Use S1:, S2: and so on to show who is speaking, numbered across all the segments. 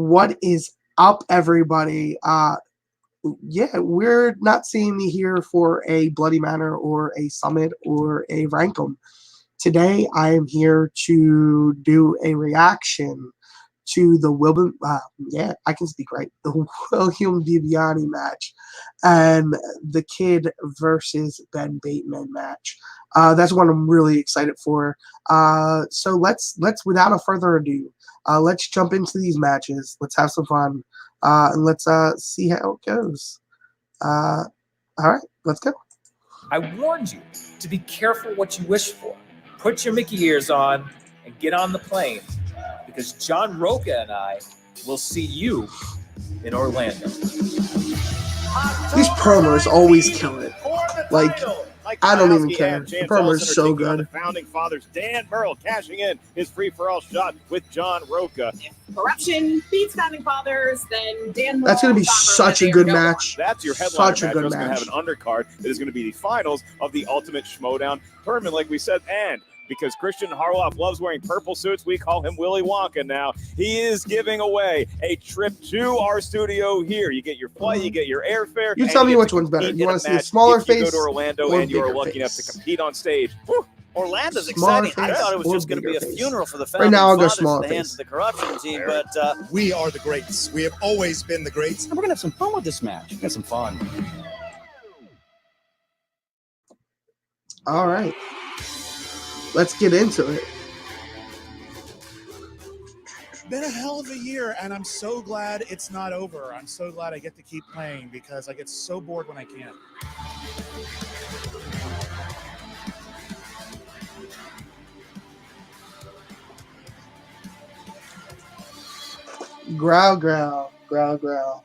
S1: What is up, everybody? Yeah, we're not seeing me here for a Bloody Manor or a Summit or a Rankum. Today, I am here to do a reaction to the William, I can speak right, the William Bibbiani match and the Kid versus Ben Bateman match. That's what I'm really excited for. So let's without a further ado, let's jump into these matches. Let's have some fun, and let's see how it goes. All right, let's go.
S2: I warned you to be careful what you wish for. Put your Mickey ears on and get on the plane, because John Rocha and I will see you in Orlando.
S1: These promos always kill it. Like, I don't even care. The promo is so good.
S3: The founding fathers, Dan Burrell cashing in his free-for-all shot with John Rocha.
S4: If corruption beats founding fathers, then Dan.
S1: That's going to be such a good match.
S3: That's your headline match.
S1: Such a good
S3: It's going to
S1: match.
S3: have an undercard that is going to be the finals of the Ultimate Schmoedown tournament, like we said, and because Christian Harloff loves wearing purple suits, we call him Willy Wonka now. He is giving away a trip to our studio here. You get your flight, you get your airfare.
S1: You tell me which one's better. You want to see a smaller face?
S3: You go to Orlando and you are lucky enough to compete on stage. Whew.
S5: Orlando's
S1: Smaller
S5: exciting. I thought it was just going to be a
S1: face?
S5: funeral for the
S1: Right
S5: founding
S1: now, I'll go
S5: fathers
S1: smaller
S5: at the hands
S1: face.
S5: of the corruption team, but
S6: We are the greats. We have always been the greats.
S7: And we're going to have some fun with this match. We're going to have some fun.
S1: All right. Let's get into it.
S6: Been a hell of a year, and I'm so glad it's not over. I'm so glad I get to keep playing because I get so bored when I can't.
S1: Growl, growl, growl, growl.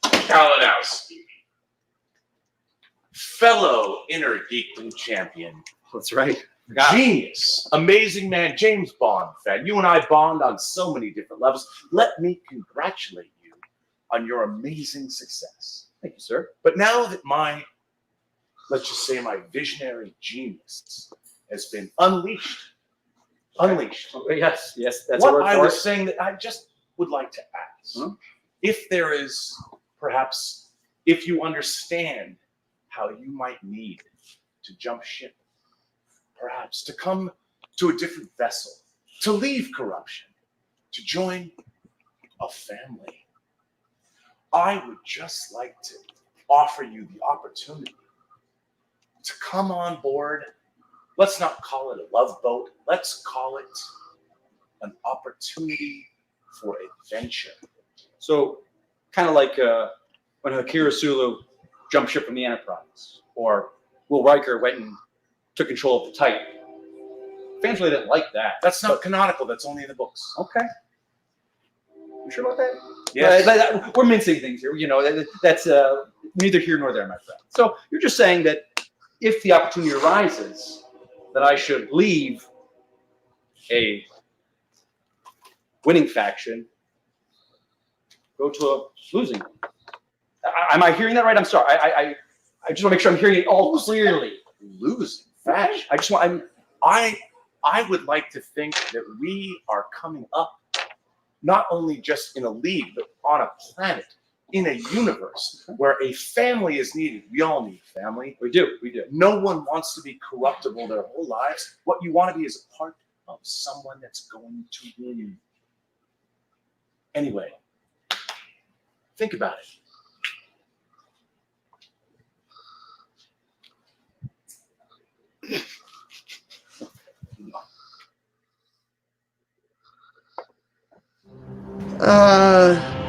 S8: Kalinowski, fellow Inner Geekdom champion.
S7: That's right.
S8: Genius, amazing man, James Bond fan. You and I bond on so many different levels. Let me congratulate you on your amazing success.
S7: Thank you, sir.
S8: But now that let's just say my visionary genius has been unleashed.
S7: Yes, that's
S8: What
S7: a word
S8: I
S7: for
S8: was
S7: it.
S8: saying that I just would like to ask, if there is perhaps, if you understand how you might need to jump ship, perhaps to come to a different vessel, to leave corruption, to join a family, I would just like to offer you the opportunity to come on board. Let's not call it a love boat. Let's call it an opportunity for adventure.
S7: So, kind of like when Akira Sulu jumped ship from the Enterprise, or Will Riker went and took control of the Titan. Fans really didn't like that.
S8: That's not canonical. That's only in the books.
S7: Okay. You sure about that?
S8: Yes.
S7: We're mincing things here. You know, that's neither here nor there, my friend. So you're just saying that if the opportunity arises, that I should leave a winning faction, go to a losing one. Am I hearing that right? I'm sorry. I just want to make sure I'm hearing it all clearly.
S8: Losing faction.
S7: I just want.
S8: I would like to think that we are coming up, not only just in a league, but on a planet, in a universe where a family is needed. We all need family.
S7: We do.
S8: No one wants to be corruptible their whole lives. What you want to be is a part of someone that's going to win. Anyway, think about it.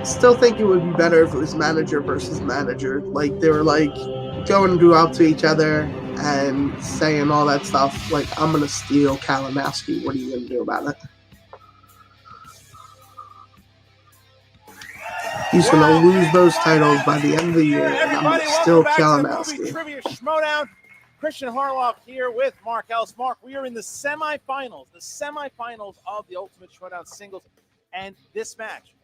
S1: Still think it would be better if it was manager versus manager. Like, they were like going out to each other and saying all that stuff. Like, I'm gonna steal Kalinowski. What are you gonna do about it? He's gonna lose those titles by the end of the year, and I'm gonna steal Kalinowski.
S3: Trivia Schmoedown. Christian Harloff here with Mark Ellis. Mark, we are in the semifinals of the Ultimate Schmoedown singles, and this match.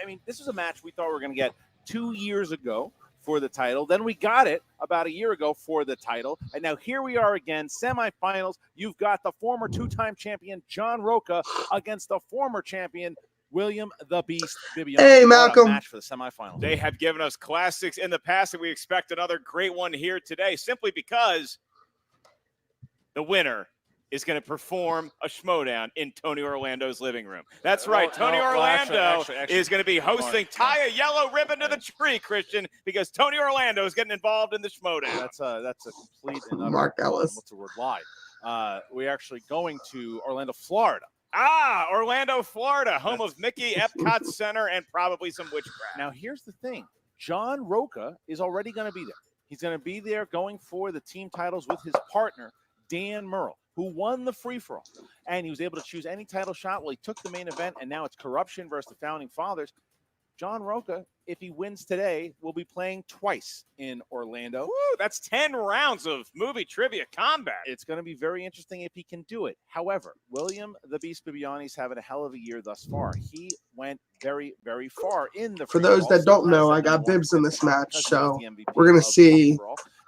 S3: I mean, this was a match we thought we were going to get 2 years ago
S9: for the title. Then we got it about a year ago for the title. And now here we are again, semifinals. You've got the former two-time champion John Rocha against the former champion William the Beast Bibbiani.
S1: Hey,
S9: What
S1: Malcolm.
S9: a match for the semifinals.
S3: They have given us classics in the past, and we expect another great one here today, simply because the winner is going to perform a Schmoedown in Tony Orlando's living room. That's right. Tony Orlando
S9: actually,
S3: is going to be hosting Tie a Yellow Ribbon to the Tree, Christian, because Tony Orlando is getting involved in the Schmoedown.
S9: That's a complete and utter,
S1: Mark Ellis.
S9: what's the word, lie. We're actually going to Orlando, Florida.
S3: Orlando, Florida, home of Mickey, Epcot Center, and probably some witchcraft.
S9: Now, here's the thing. John Rocha is already going to be there. He's going to be there going for the team titles with his partner, Dan Murrell, who won the free-for-all. And he was able to choose any title shot. Well, he took the main event, and now it's Corruption versus the Founding Fathers. John Rocha, if he wins today, will be playing twice in Orlando.
S3: Woo, that's 10 rounds of movie trivia combat.
S9: It's going to be very interesting if he can do it. However, William the Beast Bibbiani's having a hell of a year thus far. He went very, very far in the
S1: For those that don't know, I got Bibbs in this match, so we're going to see.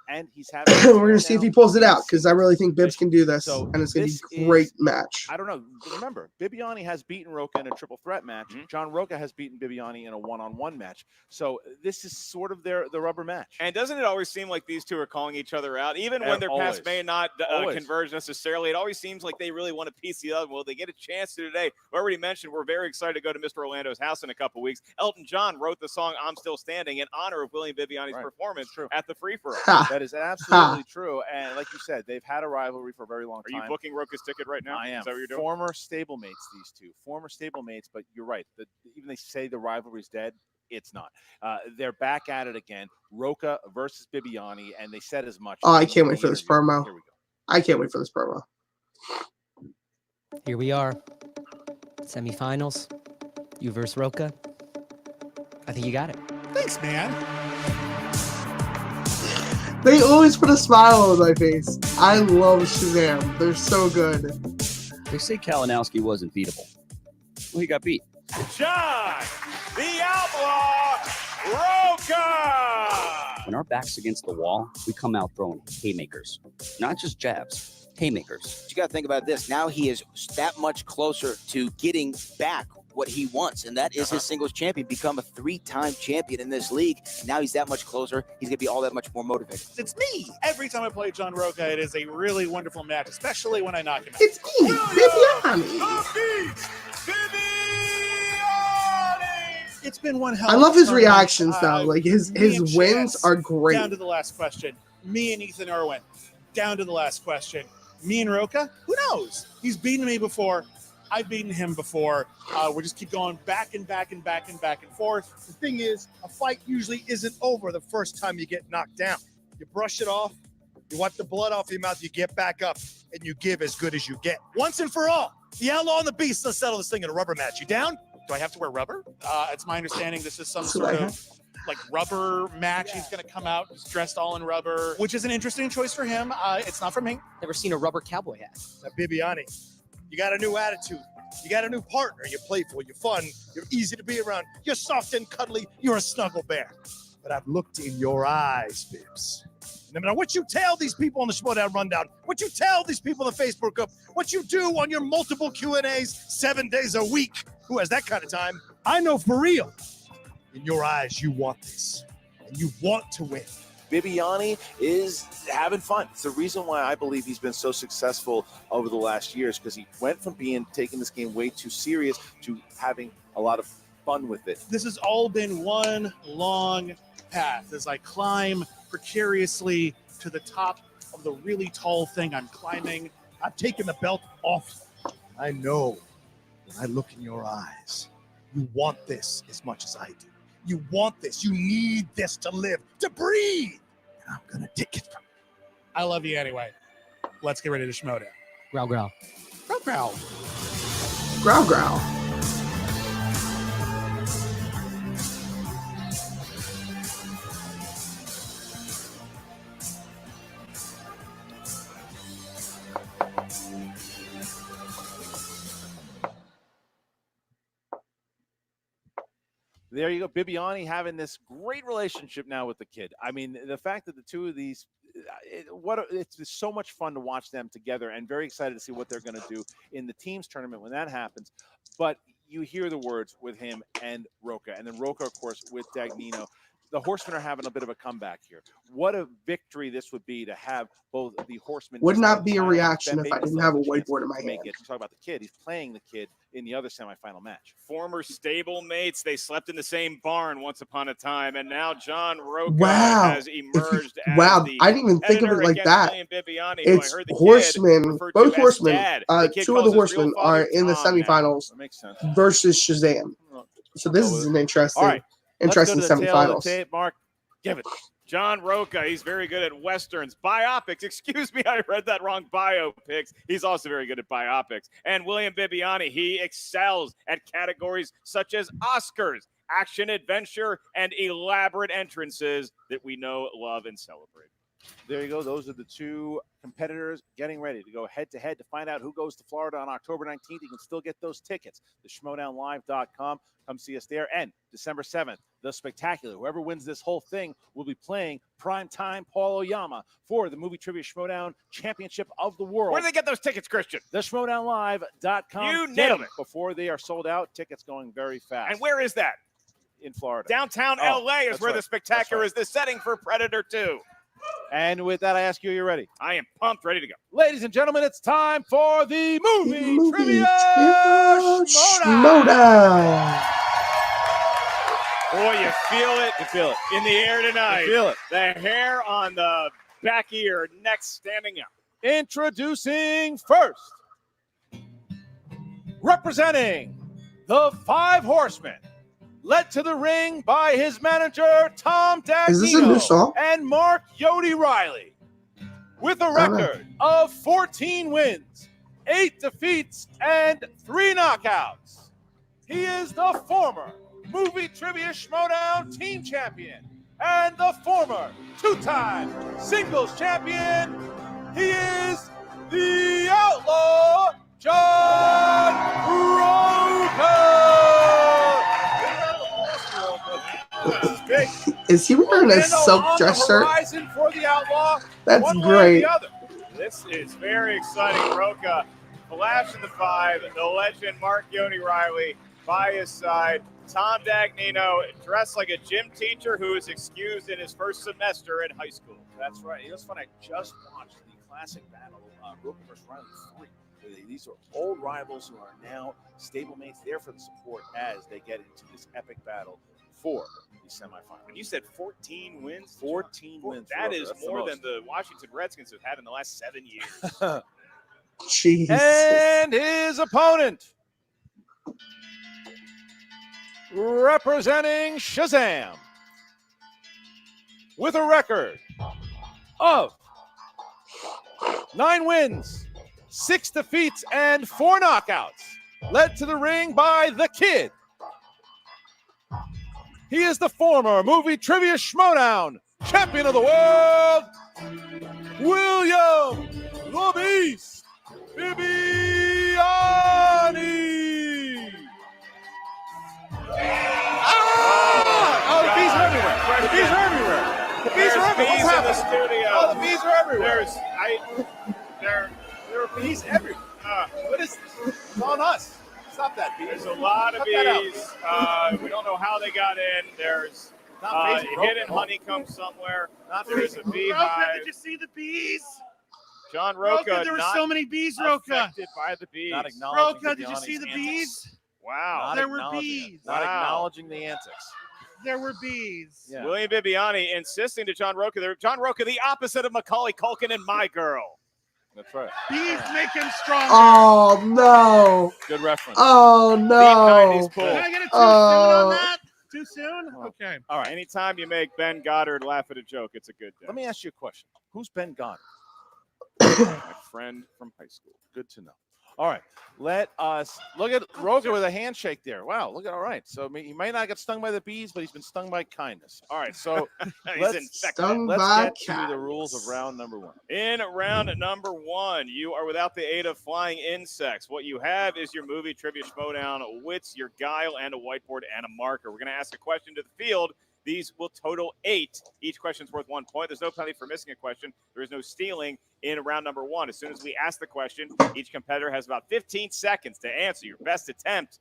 S9: And he's having
S1: We're going to see if he pulls it out, because I really think Bibbs can do this, and it's going to be a great match.
S9: I don't know. Remember, Bibbiani has beaten Rocha in a triple threat match. John Rocha has beaten Bibbiani in a one-on-one match. So this is sort of the rubber match.
S3: And doesn't it always seem like these two are calling each other out? Even when their paths may not converge necessarily, it always seems like they really want to piece the other. Well, they get a chance to today. We already mentioned we're very excited to go to Mr. Orlando's house in a couple weeks. Elton John wrote the song I'm Still Standing in honor of William Bibbiani's performance at the free-for-all.
S9: That is absolutely true. And like you said, they've had a rivalry for a very long time.
S3: Are you booking Rocha's ticket right now?
S9: I am.
S3: Is that what you're doing?
S9: Former stablemates, these two. Former stablemates, but you're right. Even they say the rivalry's dead. It's not. They're back at it again. Rocha versus Bibbiani, and they said as much.
S1: Oh, I can't wait for this promo.
S9: Here we go.
S1: I can't wait for this promo.
S10: Here we are. Semifinals. You versus Rocha. I think you got it.
S6: Thanks, man.
S1: They always put a smile on my face. I love Shazam. They're so good.
S11: They say Kalinowski wasn't beatable. Well, he got beat.
S3: John, the Outlaw, Rocha!
S11: When our back's against the wall, we come out throwing haymakers. Not just jabs, haymakers.
S12: But you got to think about this. Now he is that much closer to getting back what he wants, and that is his singles champion, become a 3-time champion in this league. Now he's that much closer. He's going to be all that much more motivated.
S6: It's me. Every time I play John Rocha, it is a really wonderful match, especially when I knock him out.
S1: It's me, Bibbiani.
S6: It's been one hell.
S1: I love his reactions, though. Like his wins are great.
S6: Down to the last question. Me and Ethan Irwin. Down to the last question. Me and Rocha. Who knows? He's beaten me before. I've beaten him before. We just keep going back and back and back and back and forth.
S13: The thing is, a fight usually isn't over the first time you get knocked down. You brush it off, you wipe the blood off your mouth, you get back up, and you give as good as you get. Once and for all, the Outlaw and the Beast, let's settle this thing in a rubber match. You down? Do I have to wear rubber?
S6: It's my understanding this is some sort of like rubber match. He's going to come out dressed all in rubber, which is an interesting choice for him. It's not for me.
S10: Never seen a rubber cowboy hat.
S13: Now, Bibbiani, you got a new attitude. You got a new partner. You're playful. You're fun. You're easy to be around. You're soft and cuddly. You're a snuggle bear. But I've looked in your eyes, Bibbs. No matter what you tell these people on the Schmoedown Rundown, what you tell these people in the Facebook group, what you do on your multiple Q&As 7 days a week, who has that kind of time? I know for real. In your eyes, you want this. And you want to win.
S9: Bibbiani is having fun. It's the reason why I believe he's been so successful over the last years, because he went from taking this game way too serious to having a lot of fun with it.
S6: This has all been one long path as I climb precariously to the top of the really tall thing I'm climbing.
S13: I've taken the belt off. I know when I look in your eyes, you want this as much as I do. You want this. You need this to live, to breathe. And I'm going to take it from you.
S6: I love you anyway. Let's get ready to Schmoedown.
S10: Growl, growl.
S6: Growl, growl.
S1: Growl, growl.
S9: There you go. Bibbiani having this great relationship now with the kid. I mean, the fact that the two of these, it's just so much fun to watch them together, and very excited to see what they're going to do in the teams tournament when that happens. But you hear the words with him and Rocha, and then Rocha, of course, with Dagnino. The Horsemen are having a bit of a comeback here. What a victory this would be to have both the Horsemen.
S1: Would not be a reaction if I didn't have a whiteboard in my hand.
S9: You talk about the kid. He's playing the kid in the other semifinal match.
S3: Former stable mates. They slept in the same barn once upon a time, and now John Rocha has emerged as the
S1: I didn't even think of it like that.
S3: Bibbiani,
S1: it's Horsemen. Both Horsemen. Two of the Horsemen are in the semifinals versus Shazam. So this is an interesting semifinals.
S9: Tape, Mark, give it.
S3: John Rocha, he's very good at Westerns. Biopics, excuse me, I read that wrong. Biopics. He's also very good at biopics. And William Bibbiani, he excels at categories such as Oscars, action, adventure, and elaborate entrances that we know, love, and celebrate.
S9: There you go. Those are the two competitors getting ready to go head-to-head to find out who goes to Florida on October 19th. You can still get those tickets. The Schmoedownlive.com. Come see us there. And December 7th, The Spectacular. Whoever wins this whole thing will be playing primetime Paul Oyama for the Movie Trivia Schmoedown Championship of the World.
S3: Where do they get those tickets, Christian?
S9: The Schmoedownlive.com.
S3: You nailed it.
S9: Before they are sold out. Tickets going very fast.
S3: And where is that?
S9: In Florida.
S3: Downtown LA is where The Spectacular is, the setting for Predator 2.
S9: And with that, I ask you, are you ready?
S3: I am pumped, ready to go.
S9: Ladies and gentlemen, it's time for the Movie Trivia
S1: Schmoedown.
S3: Boy, you feel it.
S9: You feel it.
S3: In the air tonight.
S9: You feel it.
S3: The hair on the back of your neck standing up.
S9: Introducing first, representing the Five Horsemen, led to the ring by his manager, Tom
S1: Is this a new
S9: Dagnino
S1: song?
S9: and Mark Yodi Riley. With a record of 14 wins, 8 defeats, and 3 knockouts. He is the former Movie Trivia Schmoedown team champion and the former 2-time singles champion. He is the Outlaw John Rocha.
S1: Is he wearing a silk dress shirt?
S9: For the Outlaw,
S1: that's great.
S3: This is very exciting. Rocha, Flash in the 5, the legend Mark Yodi Riley by his side. Tom Dagnino dressed like a gym teacher who is excused in his first semester in high school.
S9: That's right. It was fun. I just watched the classic battle, Rocha versus Riley 3. These are old rivals who are now stablemates there for the support as they get into this epic battle for the semifinal.
S3: When you said 14 wins,
S9: 14 wins.
S3: That is more than the Washington Redskins have had in the last 7 years.
S1: Jesus.
S9: And his opponent, representing Shazam, with a record of 9 wins, 6 defeats, and 4 knockouts, led to the ring by the Kid. He is the former Movie Trivia Schmoedown champion of the world, William the Beast Bibbiani. Oh, the bees are everywhere. The bees are everywhere. The bees are everywhere. What's happening?
S3: In the studio.
S9: Oh, the bees are everywhere.
S3: There
S9: are bees everywhere. What is this? It's on us. Stop that, bees.
S3: There's a lot of bees. We don't know how they got in. There's hidden honeycomb somewhere. There's a beehive.
S13: Did you see the bees?
S3: John Rocha,
S13: there were so many bees, Rocha.
S3: Affected by the bees.
S9: Not acknowledging
S13: Rocha, did you see the bees?
S3: Wow.
S13: There were bees.
S9: Not acknowledging the antics.
S13: There were bees.
S9: Yeah.
S3: William Bibbiani insisting to John Rocha. John Rocha, the opposite of Macaulay Culkin and My Girl.
S9: That's right.
S13: Bees make him stronger.
S1: Oh, no.
S9: Good reference.
S1: Oh, no.
S3: Cool.
S13: Did I get it too soon on that? Too soon? Okay.
S3: All right. Anytime you make Ben Goddard laugh at a joke, it's a good day.
S9: Let me ask you a question. Who's Ben Goddard?
S3: My friend from high school.
S9: Good to know. All right. Let us look at Rocha with a handshake there. Wow, look at all right. So he may not get stung by the bees, but he's been stung by kindness. All right, so let's get to the rules of round number 1.
S3: In round number 1, you are without the aid of flying insects. What you have is your movie trivia Schmoedown, wits, your guile, and a whiteboard and a marker. We're going to ask a question to the field. These will total 8. Each question's worth 1 point. There's no penalty for missing a question. There is no stealing in round number 1. As soon as we ask the question, each competitor has about 15 seconds to answer your best attempt.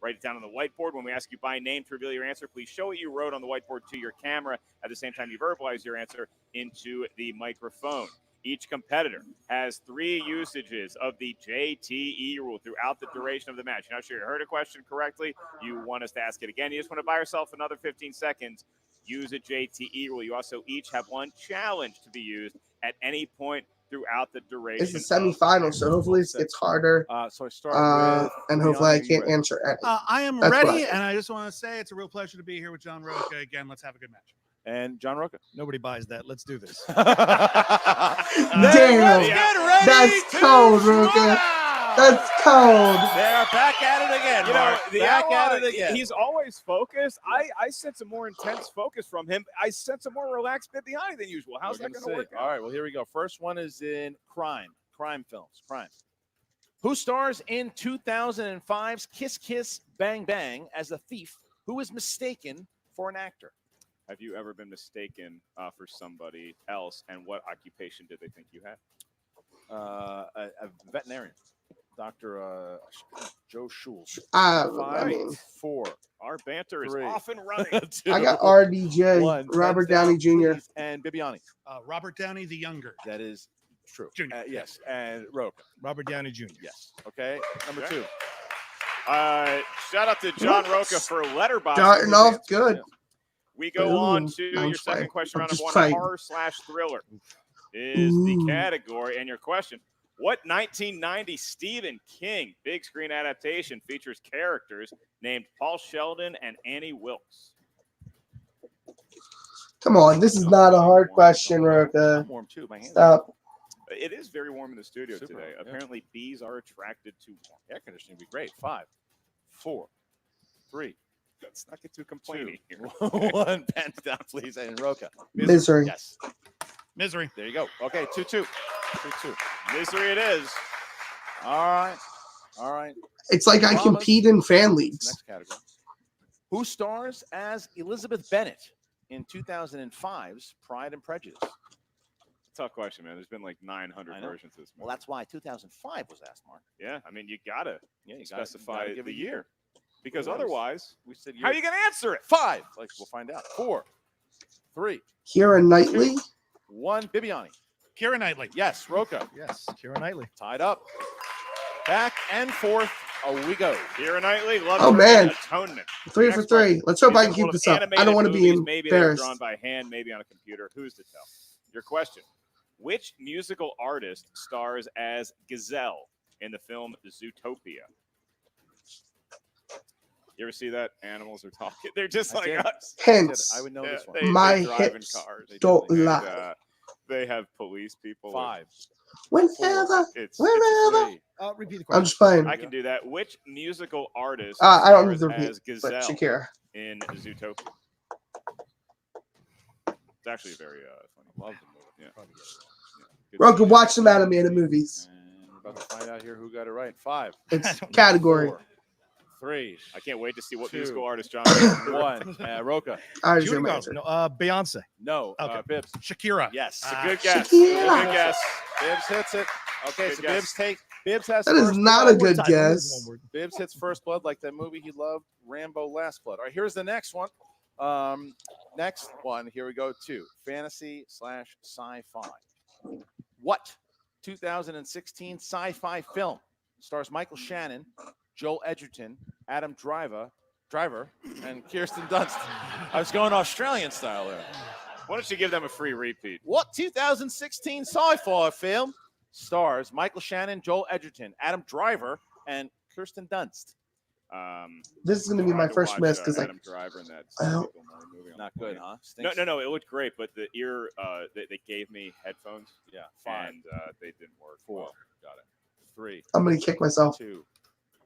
S3: Write it down on the whiteboard. When we ask you by name to reveal your answer, please show what you wrote on the whiteboard to your camera. At the same time, you verbalize your answer into the microphone. Each competitor has 3 usages of the JTE rule throughout the duration of the match. You're not sure you heard a question correctly. You want us to ask it again. You just want to buy yourself another 15 seconds. Use a JTE rule. You also each have 1 challenge to be used at any point throughout the duration.
S1: It's the semifinal, so hopefully it's harder.
S9: So I start with
S1: and hopefully I can't answer any.
S6: I am
S1: That's
S6: ready,
S1: what I
S6: and I just want to say it's a real pleasure to be here with John Rocha again. Let's have a good match.
S9: And John Rocha.
S13: Nobody buys that. Let's do this.
S1: Damn, that's cold, Rocha. That's cold.
S9: They're back at it again.
S3: You know,
S9: Mark.
S3: the
S9: Back
S3: ally,
S9: at it again.
S3: He's always focused. I sense a more intense focus from him. I sense a more relaxed Bibbiani than usual. How's that going to work out?
S9: All right, well, here we go. First one is in crime films. Who stars in 2005's Kiss Kiss Bang Bang as a thief who is mistaken for an actor?
S3: Have you ever been mistaken for somebody else, and what occupation did they think you had?
S9: A veterinarian, Dr. Joe Schultz. 4.
S3: Our banter
S9: 3,
S3: is off and running.
S9: 2,
S1: I got RDJ,
S9: 1.
S1: Robert Downey Jr.
S9: And Bibbiani.
S6: Robert Downey the Younger.
S9: That is true.
S6: Junior.
S9: Yes, and Rocha.
S13: Robert Downey Jr.
S9: Yes. Okay, number 2.
S3: Shout out to John Rocha for letterboxing.
S1: Starting off good.
S3: Yeah. We go on to your second question, round number 1. Horror/thriller is the category, and your question: what 1990 Stephen King big screen adaptation features characters named Paul Sheldon and Annie Wilkes?
S1: Come on, this is not a hard question, Rocha.
S9: Warm too. My hands.
S1: Stop.
S3: It is very warm in the studio
S9: Super,
S3: today.
S9: yeah.
S3: Apparently, bees are attracted to warm.
S9: Air conditioning would be great. 5, 4, 3.
S3: Let's not get too complaining here.
S9: 1. Pen down, please. And Rocha.
S1: Misery.
S9: Yes.
S6: Misery.
S9: There you go. Okay, 2-2. 2-2.
S3: Misery it is.
S9: All right.
S1: It's like I compete in fan leagues.
S9: Next category. Who stars as Elizabeth Bennet in 2005's Pride and Prejudice?
S3: Tough question, man. There's been like 900 versions of this movie.
S9: Well, that's why 2005 was asked, Mark.
S3: Yeah, I mean, you gotta specify
S9: gotta give
S3: the
S9: a
S3: year, because
S9: Otherwise,
S3: otherwise,
S9: we said
S3: how are you gonna answer it?
S9: 5. Like we'll find out. 4, 3,
S1: Keira Knightley.
S9: 1. Bibbiani.
S6: Keira Knightley.
S9: Yes. Rocha.
S13: Yes, Keira Knightley.
S9: Tied up. Back and forth. We go.
S3: Keira Knightley loves
S1: Oh,
S3: her
S1: man.
S3: atonement.
S1: 3 for 3. Let's hope I can keep this up. I don't want to be
S3: Maybe they're
S1: embarrassed.
S3: drawn by hand, maybe on a computer. Who's to tell? Your question: which musical artist stars as Gazelle in the film Zootopia? You ever see that? Animals are talking. They're just like us.
S1: Hence,
S9: I would know this one.
S1: my
S3: they drive in
S1: hips
S3: cars.
S1: don't
S3: And,
S1: lie.
S3: they have police people.
S9: 5.
S1: Whenever,
S3: It's
S1: wherever.
S13: Repeat the question.
S1: I'm just playing.
S3: I can do that. Which musical artist
S1: I don't need
S3: stars
S1: to repeat,
S3: as
S1: but
S3: Gazelle
S1: Shakira.
S3: in Zootopia? It's actually very funny.
S9: Love the movie.
S3: Yeah. Good
S1: Rocha,
S3: movie.
S1: watch some animated movies.
S9: And we're about to find out here who got it right. 5.
S1: It's category.
S9: 4, 3.
S3: I can't wait to see what
S9: 2,
S3: musical artist John.
S9: 1. Rocha.
S1: I already
S13: Judy
S1: know my
S13: Garland.
S1: answer.
S13: No, Beyonce.
S9: No.
S13: Okay.
S9: Bibbs.
S6: Shakira.
S9: Yes.
S3: It's a good guess.
S1: Shakira.
S3: Good guess.
S9: Bibbs hits it. Okay,
S3: Good
S9: so
S3: guess.
S9: Bibbs has
S1: That is
S9: first
S1: not
S9: blood.
S1: a good
S13: One
S1: guess.
S13: word.
S9: Bibbs hits first blood like that movie he loved, Rambo Last Blood. All right, here's the next one. Next one, here we go to fantasy/sci-fi. What 2016 sci-fi film stars Michael Shannon, Joel Edgerton, Adam Driver, and Kirsten Dunst? I was going Australian style there.
S3: Why don't you give them a free repeat?
S9: What 2016 sci-fi film stars Michael Shannon, Joel Edgerton, Adam Driver, and Kirsten Dunst?
S1: This is going to be my first miss because
S3: Adam Driver in that
S1: Well,
S3: Bill Murray movie on
S9: Not
S3: the
S9: good,
S3: plane.
S9: huh?
S3: No,
S9: Stinks.
S3: it looked great, but the ear they gave me headphones.
S9: Yeah, 5.
S3: And they didn't work.
S9: 4.
S3: Well. Got it.
S9: 3.
S1: I'm gonna kick myself.
S9: 2,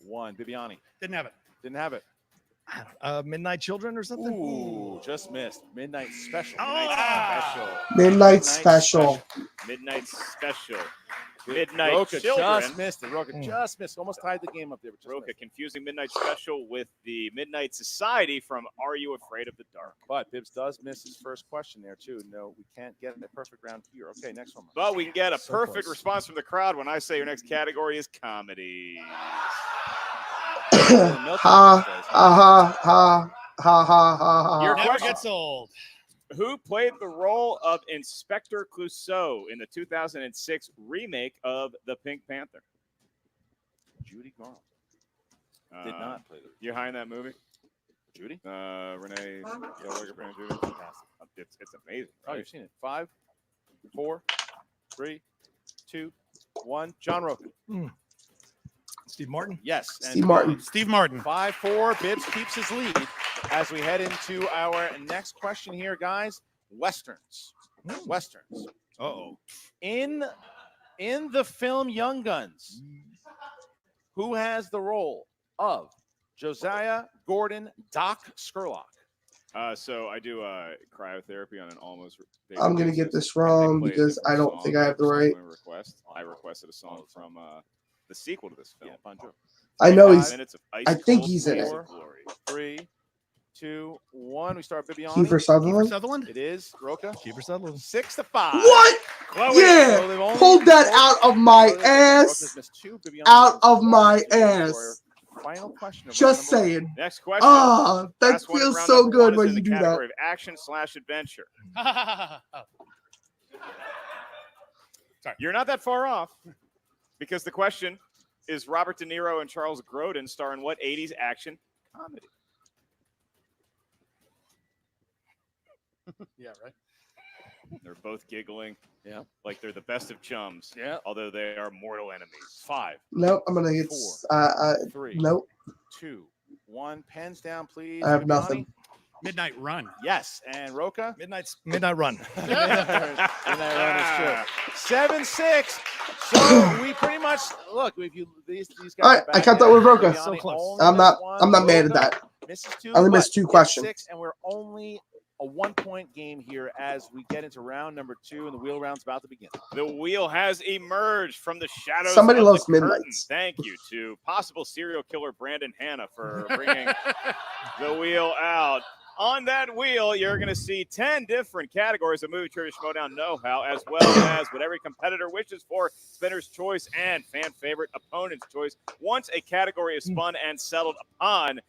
S9: 1. Bibbiani.
S6: Didn't have it.
S9: Didn't have it.
S13: Midnight Children or something?
S9: Ooh, just missed. Midnight Special.
S1: Midnight Special.
S3: Midnight Special.
S9: Midnight
S3: Midnight
S9: Rocha
S3: Children.
S9: just missed it. Rocha just missed. Almost tied the game up there.
S3: Rocha confusing Midnight Special with the Midnight Society from Are You Afraid of the Dark?
S9: But Bibbs does miss his first question there, too. No, we can't get a perfect round here. Okay, next one.
S3: But we can get a
S9: So
S3: perfect
S9: close.
S3: response from the crowd when I say your next category is comedy.
S1: Ha ha ha ha ha ha
S3: Your
S1: ha.
S6: Never
S3: question.
S6: gets old.
S3: Who played the role of Inspector Clouseau in the 2006 remake of The Pink Panther?
S9: Judy Garland. Did not play the.
S3: You high in that movie?
S9: Judy?
S3: Renee Zellweger playing Judy. Fantastic. It's amazing.
S9: Oh,
S3: Right?
S9: you've seen it. 5, 4, 3, 2, 1. John Rocha.
S13: Steve Martin?
S9: Yes.
S1: Steve Martin.
S6: Steve Martin.
S9: 5-4. Bibbs keeps his lead as we head into our next question here, guys. Westerns. Westerns.
S6: Uh-oh.
S9: In the film Young Guns, who has the role of Josiah Gordon Doc Skurlock?
S3: So I do cryotherapy on an almost.
S1: I'm gonna get this wrong because I don't think I have the right.
S3: I requested a song from the sequel to this film.
S9: Yeah, Bon Jovi.
S1: I know
S3: 5
S1: he's.
S3: minutes of ice
S1: I think
S3: cold
S1: he's in it.
S3: blaze of glory.
S9: 3, 2, 1. We start Bibbiani.
S1: Kiefer Sutherland.
S6: Sutherland?
S9: It is Rocha.
S13: Kiefer Sutherland.
S9: 6-5.
S1: What?
S3: Chloe.
S1: Yeah,
S9: So they've only
S1: pulled that
S9: scored-
S1: out of my
S9: Rocha's
S1: ass.
S9: missed 2, Bibbiani's
S1: Out
S9: missed
S1: of
S9: 1.
S1: my
S9: So here's
S1: ass.
S9: our final question of
S1: Just
S9: round number
S1: saying.
S3: Next question.
S1: Ah, that
S3: Last one in
S1: feels
S3: round
S1: so
S3: number
S1: good
S3: one is
S1: when
S3: in
S1: you
S3: the
S1: do that.
S3: category of action/adventure.
S6: Sorry.
S3: You're not that far off because the question is Robert De Niro and Charles Grodin star in what 80s action comedy?
S6: Yeah, right.
S3: They're both giggling.
S9: Yeah.
S3: Like they're the best of chums.
S9: Yeah.
S3: Although they are mortal enemies.
S9: 5,
S1: Nope, I'm gonna get.
S9: 3,
S1: Nope,
S9: 2, 1. Pens down, please.
S1: I have
S9: Bibbiani.
S1: nothing.
S6: Midnight Run.
S9: Yes, and Rocha.
S13: Midnight Run.
S9: Midnight Run is true. 7-6. So we pretty much look. If you these guys.
S1: All right,
S9: are
S1: I
S9: back
S1: kept up
S9: there.
S1: with Rocha.
S9: Bibbiani
S13: So close.
S9: only
S1: I'm not.
S9: missed one.
S1: I'm not mad at
S9: Rocha
S1: that.
S9: misses 2.
S1: I only
S9: but
S1: missed 2
S9: gets
S1: questions.
S9: 6, and we're only a 1-point game here as we get into round number 2, and the wheel round's about to begin.
S3: The wheel has emerged from the shadows
S1: Somebody
S3: of
S1: loves
S3: the curtain.
S1: Midnights.
S3: Thank you to possible serial killer Brandon Hanna for bringing the wheel out. On that wheel, you're going to see 10 different categories of movie trivia Schmoedown know-how, as well as what every competitor wishes for, spinner's choice and fan favorite opponent's choice. Once a category is spun and settled upon,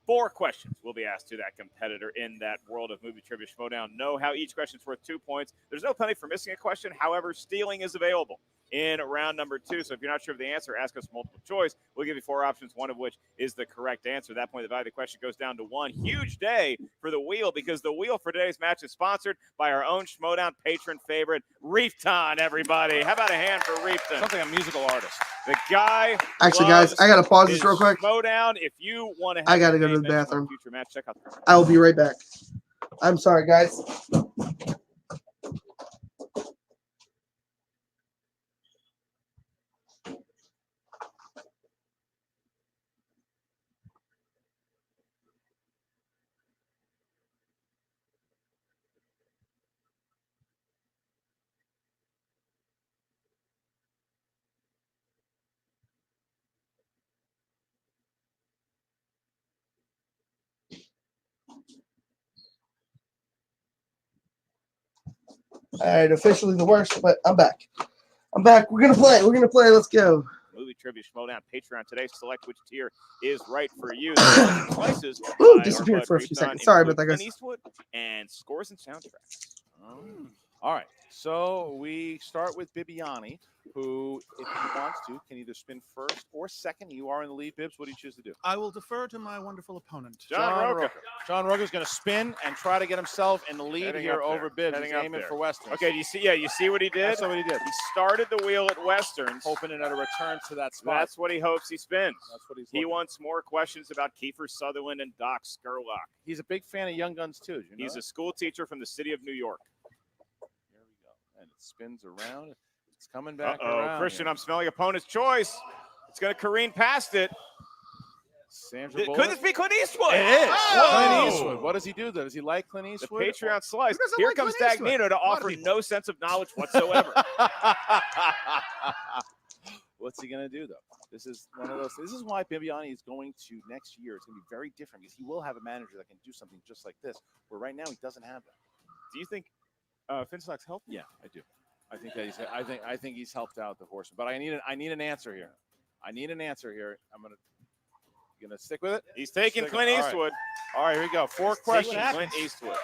S3: 4 questions will be asked to that competitor in that world of movie trivia Schmoedown know-how. Each question is worth 2 points. There's no penalty for missing a question. However, stealing is available in round number 2. So if you're not sure of the answer, ask us multiple choice. We'll give you 4 options, one of which is the correct answer. At that point, the value of the question goes down to 1. Huge day for the wheel because the wheel for today's match is sponsored by our own Schmoedown patron favorite, Reefton, everybody. How about a hand for Reefton?
S9: Something a musical artist.
S3: The guy.
S1: Actually, guys, I gotta pause this
S3: his
S1: real quick.
S3: Schmoedown. If you want to have
S1: I gotta
S3: your
S1: go to
S3: name
S1: the
S3: mentioned on a
S1: bathroom.
S3: future match, check out the
S1: I will be right back. I'm sorry, guys. All right, officially the worst, but I'm back. I'm back. We're gonna play. We're gonna play. Let's go.
S3: Movie Trivia Schmoedown Patreon today. Select which tier is right for you. The slices
S1: Ooh,
S3: by
S1: disappeared
S3: our
S1: for a
S3: bud
S1: few
S3: Reefton
S1: seconds. Sorry about
S3: include
S1: that, guys.
S3: Clint Eastwood and scores and soundtracks.
S9: All right. So we start with Bibbiani, who, if he wants to, can either spin first or second. You are in the lead, Bibbs. What do you choose to do?
S6: I will defer to my wonderful opponent.
S9: John Rocha. John Rocha is going to spin and try to get himself in the lead
S3: Heading
S9: here
S3: up there.
S9: over Bibbs.
S3: Heading
S9: He's
S3: up
S9: aiming
S3: there.
S9: for Western.
S3: Okay, you see? Yeah, you see what he did?
S9: That's what he did.
S3: He started the wheel at Westerns.
S9: Hoping at a return to that spot.
S3: That's what he hopes he spins.
S9: That's what he's
S3: He
S9: looking.
S3: wants more questions about Kiefer Sutherland and Doc Skurlock.
S9: He's a big fan of Young Guns, too. You know
S3: He's
S9: that?
S3: a school teacher from the city of New York.
S9: Here we go. And it spins around. It's coming back
S3: Uh-oh,
S9: around.
S3: Christian,
S9: here.
S3: I'm smelling opponent's choice. It's going to careen past it.
S9: Sandra
S3: Could
S9: Bullock?
S3: this be Clint Eastwood?
S9: It is.
S3: Whoa!
S9: Clint Eastwood. What does he do, though? Does he like Clint
S3: The
S9: Eastwood?
S3: Patreon slice.
S9: Who doesn't
S3: Here
S9: like
S3: comes
S9: Clint Eastwood?
S3: Dagnino to
S9: A lot of
S3: offer
S9: people.
S3: no sense of knowledge whatsoever.
S9: What's he going to do, though? This is one of those. This is why Bibbiani is going to next year. It's going to be very different because he will have a manager that can do something just like this. Where right now he doesn't have that.
S3: Do you think Finstock's helped?
S9: Yeah, I do. I think that he's. I think he's helped out the horseman. But I need an answer here. I'm gonna stick with it.
S3: He's taking Clint Eastwood.
S9: All right, here we go. 4 questions.
S3: Clint Eastwood.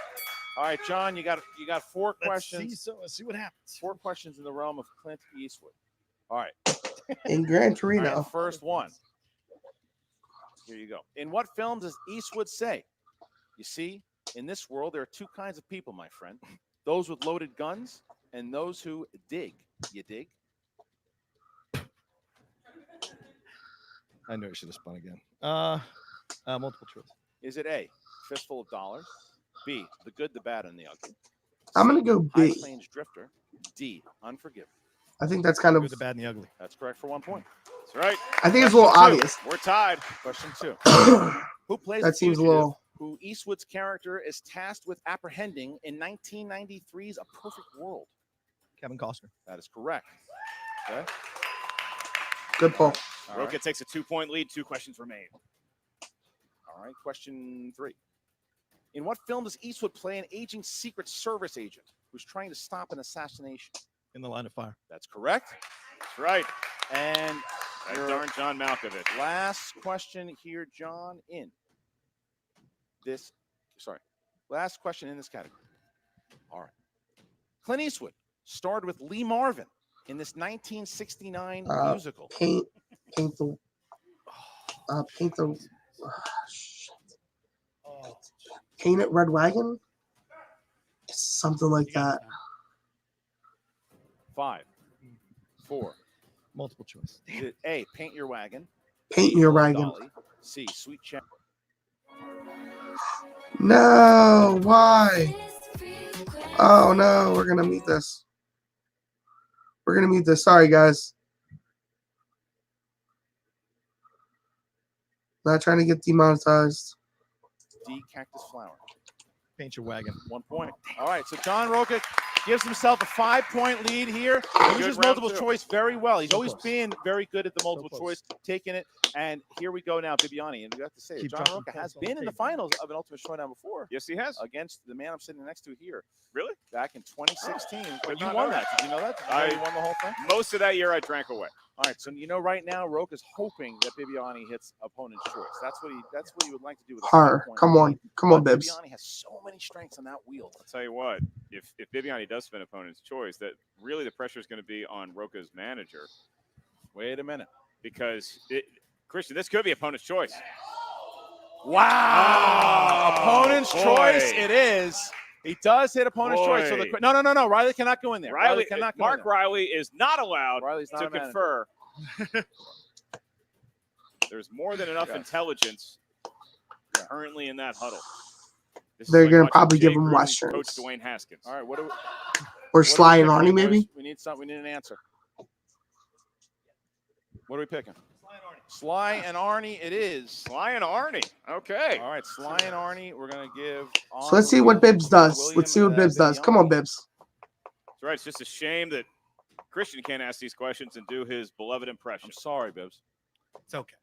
S9: All right, John, you got 4 questions.
S13: Let's see what happens.
S9: 4 questions in the realm of Clint Eastwood. All right.
S1: In Gran Torino.
S9: All right, first one. Here you go. In what film does Eastwood say, "You see, in this world there are 2 kinds of people, my friend. Those with loaded guns and those who dig." You dig?
S14: I knew I should have spun again. Multiple choice.
S9: Is it A, Fistful of Dollars, B, The Good, the Bad, and the Ugly,
S1: I'm going to go
S9: High
S1: B.
S9: Plains Drifter, D, Unforgiven?
S1: I think that's kind of.
S14: Good, the bad, and the ugly.
S9: That's correct for 1 point.
S3: That's right.
S1: I think it's a little
S3: Question 2.
S1: obvious.
S3: We're tied.
S9: Question 2. Who plays
S1: That
S9: the
S1: seems a
S9: fugitive
S1: little.
S9: who Eastwood's character is tasked with apprehending in 1993's A Perfect World?
S14: Kevin Costner.
S9: That is correct. Okay.
S1: Good pull.
S9: All
S3: Rocha
S9: right.
S3: takes a 2-point lead. 2 questions remain.
S9: All right. Question 3. In what film does Eastwood play an aging Secret Service agent who's trying to stop an assassination?
S14: In the Line of Fire.
S9: That's correct.
S3: That's right.
S9: And
S3: That
S9: your
S3: darn John Malkovich.
S9: last question here, John, in this. Sorry. Last question in this category. All right. Clint Eastwood starred with Lee Marvin in this 1969 musical.
S1: Paint the. Paint It Red Wagon? Something like that.
S9: 5, 4.
S14: Multiple choice.
S9: Is it A, Paint Your Wagon?
S1: Paint
S9: B,
S1: Your
S9: Hello,
S1: Wagon.
S9: Dolly, C, Sweet Champ.
S1: No, why? Oh no, we're gonna mute this. We're gonna mute this. Sorry, guys. Not trying to get demonetized.
S9: D, Cactus Flower.
S14: Paint Your Wagon.
S9: 1 point. All right, so John Rocha gives himself a 5-point lead here. Uses
S3: round
S9: multiple
S3: 2.
S9: choice very well. He's
S14: So
S9: always
S14: close.
S9: been very good at the multiple
S14: close.
S9: choice, taking it. And here we go now, Bibbiani. And we have to say,
S14: Keep
S9: John
S14: dropping
S9: Rocha has
S14: points on
S9: been in the
S14: tape.
S9: finals of an Ultimate Showdown before
S3: Yes, he has.
S9: against the man I'm sitting next to here
S3: Really?
S9: back in 2016. But you
S3: not
S9: won
S3: know
S9: that. Did you know that? Did you know you won the whole thing?
S3: Most of that year I drank away.
S9: All right, so you know right now Rocha's hoping that Bibbiani hits opponent's choice. That's what he would like to do with a
S1: Her.
S9: 5-point
S1: Come
S9: lead.
S1: on. Come on,
S9: But
S1: Bibbs.
S9: Bibbiani has so many strengths on that wheel.
S3: I'll tell you what, if Bibbiani does spin opponent's choice, that really the pressure is going to be on Rocha's manager.
S9: Wait a minute.
S3: Because, Christian, this could be opponent's choice.
S9: Wow! Opponent's
S3: boy.
S9: choice it is. He does hit opponent's choice. So
S3: Boy.
S9: no. Riley cannot go in there.
S3: Riley
S9: cannot go
S3: Mark
S9: in there.
S3: Riley is not allowed
S9: Riley's not
S3: to
S9: a manager.
S3: confer. There's more than enough
S9: Yes.
S3: intelligence currently in that huddle. This is
S1: They're
S3: like
S1: gonna
S3: watching
S1: probably
S3: Jay
S1: give him
S3: Gruden
S1: westerns.
S3: Coach Dwayne Haskins.
S9: All right, what do we?
S1: Or
S9: what
S1: Sly
S9: do
S1: and
S9: we pick,
S1: Arnie, maybe?
S9: boys? We need something. We need an answer. What are we picking? Sly and Arnie. It is.
S3: Sly and Arnie. Okay.
S9: All right, Sly and Arnie. We're gonna give.
S1: So let's see what Bibbs does. Let's see what Bibbs does. Come on, Bibbs.
S3: That's right. It's just a shame that Christian can't ask these questions and do his beloved impression.
S9: I'm sorry, Bibbs.
S6: It's okay.